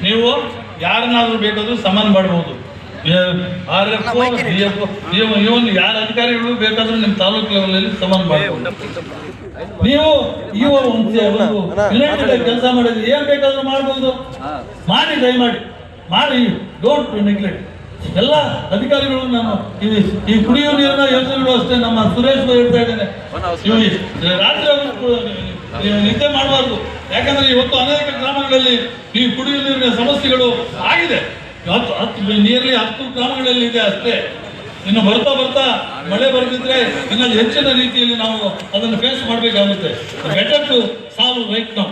ನೀವು ಯಾರನ್ನಾದ್ರೂ ಬೇಕಾದ್ರೂ ಸಮಾನ ಮಾಡಬಹುದು. RF, ಇವನ್ ಯಾರ ಅಧಿಕಾರಿಗಳು ಬೇಕಾದ್ರೂ ನಿಮ್ಮ ತಾಲೂಕು ಲೆವೆಲ್ ಸಮಾನ ಮಾಡಬಹುದು. ನೀವು ಕೆಲಸ ಮಾಡಿದ್ರೆ ಏನ್ ಬೇಕಾದ್ರೂ ಮಾಡ್ಬೋದು. ಮಾಡಿ, ದಯಮಾಡಿ ಮಾಡಿ, ಡೋಂಟ್ ನೆಗ್ಲೆಕ್ಟ್. ಎಲ್ಲ ಅಧಿಕಾರಿಗಳು ನಮ್ಮ ಈ ಕುಡಿಯುವ ನೀರಿನ ಯೋಜನೆಗಳು ಅಷ್ಟೇ. ನಮ್ಮ ಸುರೇಶ್ ಹೇಳ್ತಾ ಇದ್ದೇನೆ, ರಾತ್ರಿ ನಿದ್ದೆ ಮಾಡಬಾರ್ದು. ಯಾಕಂದ್ರೆ ಇವತ್ತು ಅನೇಕ ಗ್ರಾಮಗಳಲ್ಲಿ ಈ ಕುಡಿಯುವ ನೀರಿನ ಸಮಸ್ಯೆಗಳು ಆಗಿದೆ. 10 ಗ್ರಾಮಗಳಲ್ಲಿ ಇದೆ ಅಷ್ಟೇ. ಇನ್ನು ಬರ್ತಾ ಬರ್ತಾ ಮಳೆ ಬರೆದಿದ್ರೆ ಇನ್ನು ಹೆಚ್ಚಿನ ರೀತಿಯಲ್ಲಿ ನಾವು ಅದನ್ನು ಫೇಸ್ ಮಾಡಬೇಕಾಗುತ್ತೆ. Better to solve right now.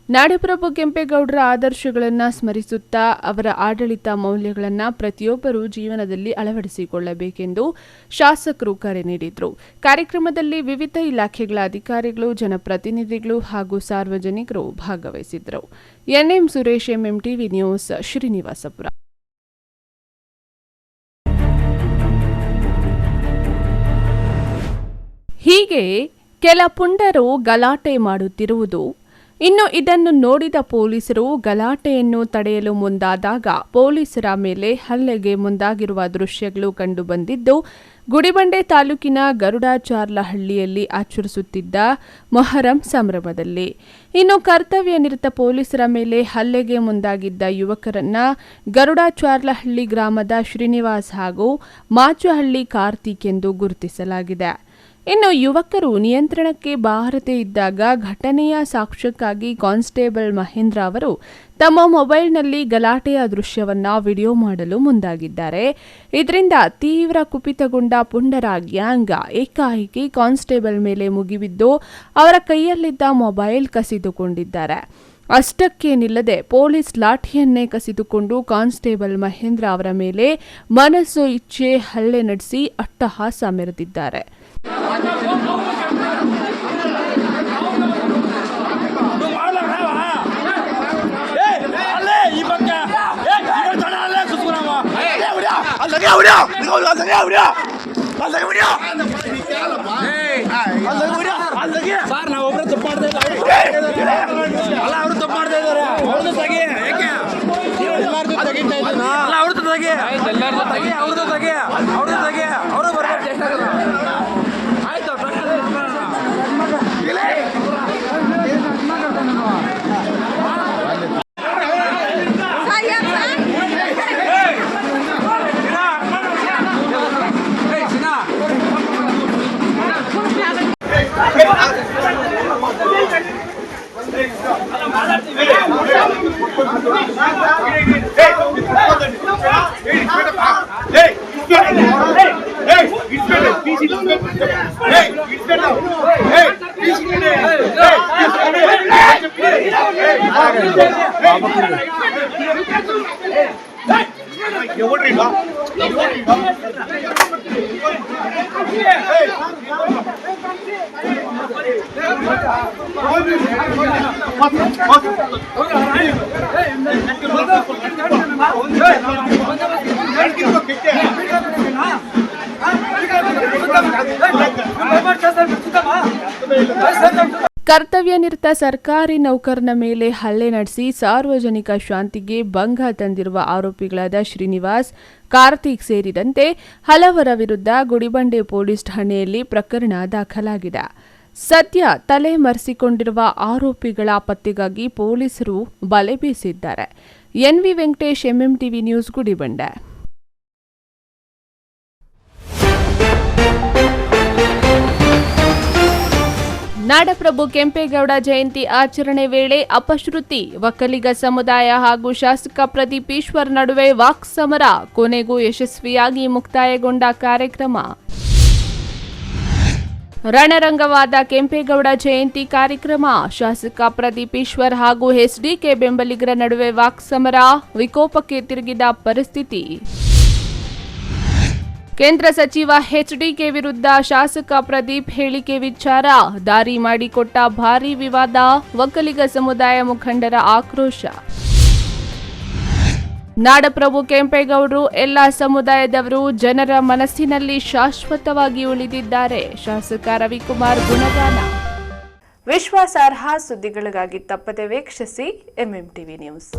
ನಾಡಪ್ರಭು ಕೆಂಪೇಗೌಡರ ಆದರ್ಶಗಳನ್ನು ಸ್ಮರಿಸುತ್ತಾ ಅವರ ಆಡಳಿತ ಮೌಲ್ಯಗಳನ್ನು ಪ್ರತಿಯೊಬ್ಬರೂ ಜೀವನದಲ್ಲಿ ಅಳವಡಿಸಿಕೊಳ್ಳಬೇಕೆಂದು ಶಾಸಕರು ಕರೆ ನೀಡಿದರು. ಕಾರ್ಯಕ್ರಮದಲ್ಲಿ ವಿವಿಧ ಇಲಾಖೆಗಳ ಅಧಿಕಾರಿಗಳು, ಜನಪ್ರತಿನಿಧಿಗಳು ಹಾಗೂ ಸಾರ್ವಜನಿಕರು ಭಾಗವಹಿಸಿದ್ದರು. NM Suresh, MMTV news, Srinivaspur. ಹೀಗೆ ಕೆಲ ಪುಂಡರು ಗಲಾಟೆ ಮಾಡುತ್ತಿರುವುದು. ಇನ್ನು ಇದನ್ನು ನೋಡಿದ ಪೊಲೀಸರು ಗಲಾಟೆಯನ್ನು ತಡೆಯಲು ಮುಂದಾದಾಗ ಪೊಲೀಸರ ಮೇಲೆ ಹಲ್ಲೆಗೆ ಮುಂದಾಗಿರುವ ದೃಶ್ಯಗಳು ಕಂಡುಬಂದಿದ್ದು, ಗುಡಿಬಂಡೆ ತಾಲೂಕಿನ ಗರುಡಾಚಾರ್ಲಹಳ್ಳಿಯಲ್ಲಿ ಆಚರಿಸುತ್ತಿದ್ದ ಮೊಹರಂ ಸಂಭ್ರಮದಲ್ಲಿ. ಇನ್ನು ಕರ್ತವ್ಯ ನಿರತ ಪೊಲೀಸರ ಮೇಲೆ ಹಲ್ಲೆಗೆ ಮುಂದಾಗಿದ್ದ ಯುವಕರನ್ನ ಗರುಡಾಚಾರ್ಲಹಳ್ಳಿ ಗ್ರಾಮದ ಶ್ರೀನಿವಾಸ್ ಹಾಗೂ ಮಾಚುಹಳ್ಳಿ ಕಾರ್ತಿಕ್ ಎಂದು ಗುರುತಿಸಲಾಗಿದೆ. ಇನ್ನು ಯುವಕರು ನಿಯಂತ್ರಣಕ್ಕೆ ಬಾರದೇ ಇದ್ದಾಗ ಘಟನೆಯ ಸಾಕ್ಷ್ಯಕ್ಕಾಗಿ ಕಾನ್ಸ್ಟೇಬಲ್ ಮಹೇಂದ್ರ ಅವರು ತಮ್ಮ ಮೊಬೈಲ್ನಲ್ಲಿ ಗಲಾಟೆಯ ದೃಶ್ಯವನ್ನ ವಿಡಿಯೋ ಮಾಡಲು ಮುಂದಾಗಿದ್ದಾರೆ. ಇದರಿಂದ ತೀವ್ರ ಕುಪಿತಗೊಂಡ ಪುಂಡರ ಗ್ಯಾಂಗ್ ಏಕಾಏಕಿ ಕಾನ್ಸ್ಟೇಬಲ್ ಮೇಲೆ ಮುಗಿಬಿದ್ದು ಅವರ ಕೈಯಲ್ಲಿದ್ದ ಮೊಬೈಲ್ ಕಸಿದುಕೊಂಡಿದ್ದಾರೆ. ಅಷ್ಟಕ್ಕೆ ನಿಲ್ಲದೆ ಪೊಲೀಸ್ ಲಾಠಿಯನ್ನೇ ಕಸಿದುಕೊಂಡು ಕಾನ್ಸ್ಟೇಬಲ್ ಮಹೇಂದ್ರ ಅವರ ಮೇಲೆ ಮನಸ್ಸು ಇಚ್ಛೆ ಹಲ್ಲೆ ನಡೆಸಿ ಅಟ್ಟಹಾಸ ಮೆರೆದಿದ್ದಾರೆ. ಕರ್ತವ್ಯ ನಿರತ ಸರ್ಕಾರಿ ನೌಕರನ ಮೇಲೆ ಹಲ್ಲೆ ನಡೆಸಿ ಸಾರ್ವಜನಿಕ ಶಾಂತಿಗೆ ಭಂಗ ತಂದಿರುವ ಆರೋಪಿಗಳಾದ ಶ್ರೀನಿವಾಸ್, ಕಾರ್ತಿಕ್ ಸೇರಿದಂತೆ ಹಲವರ ವಿರುದ್ಧ ಗುಡಿಬಂಡೆ ಪೊಲೀಸ್ ಠಾಣೆಯಲ್ಲಿ ಪ್ರಕರಣ ದಾಖಲಾಗಿದೆ. ಸದ್ಯ ತಲೆ ಮರೆಸಿಕೊಂಡಿರುವ ಆರೋಪಿಗಳ ಪತ್ತೆಗಾಗಿ ಪೊಲೀಸರು ಬಲೆ ಬೀಸಿದ್ದಾರೆ. NV Venkatesh, MMTV news, Gudibande. ನಾಡಪ್ರಭು ಕೆಂಪೇಗೌಡ ಜಯಂತಿ ಆಚರಣೆ ವೇಳೆ ಅಪಶ್ರುತಿ, ಒಕ್ಕಲಿಗ ಸಮುದಾಯ ಹಾಗೂ ಶಾಸಕ ಪ್ರದೀಪ್ ಈಶ್ವರ್ ನಡುವೆ ವಾಕ್ಸಮರ, ಕೊನೆಗೂ ಯಶಸ್ವಿಯಾಗಿ ಮುಕ್ತಾಯಗೊಂಡ ಕಾರ್ಯಕ್ರಮ. ರಣರಂಗವಾದ ಕೆಂಪೇಗೌಡ ಜಯಂತಿ ಕಾರ್ಯಕ್ರಮ, ಶಾಸಕ ಪ್ರದೀಪ್ ಈಶ್ವರ್ ಹಾಗೂ ಎಸ್ಡಿಕೆ ಬೆಂಬಲಿಗರ ನಡುವೆ ವಾಕ್ಸಮರ, ವಿಕೋಪಕ್ಕೆ ತಿರುಗಿದ ಪರಿಸ್ಥಿತಿ. ಕೇಂದ್ರ ಸಚಿವ ಎಚ್ಡಿಕೆ ವಿರುದ್ಧ ಶಾಸಕ ಪ್ರದೀಪ್ ಹೇಳಿಕೆ ವಿಚಾರ, ದಾರಿ ಮಾಡಿಕೊಟ್ಟ ಭಾರೀ ವಿವಾದ, ಒಕ್ಕಲಿಗ ಸಮುದಾಯ ಮುಖಂಡರ ಆಕ್ರೋಶ. ನಾಡಪ್ರಭು ಕೆಂಪೇಗೌಡರು ಎಲ್ಲ ಸಮುದಾಯದವರು ಜನರ ಮನಸ್ಸಿನಲ್ಲಿ ಶಾಶ್ವತವಾಗಿ ಉಳಿದಿದ್ದಾರೆ, ಶಾಸಕ ರವಿಕುಮಾರ್ ಗುಣಗಾನ. ವಿಶ್ವಾಸಾರ್ಹ ಸುದ್ದಿಗಳಿಗಾಗಿ ತಪ್ಪದೆ ವೀಕ್ಷಿಸಿ ಎಂಎಂಟಿವಿ ನ್ಯೂಸ್.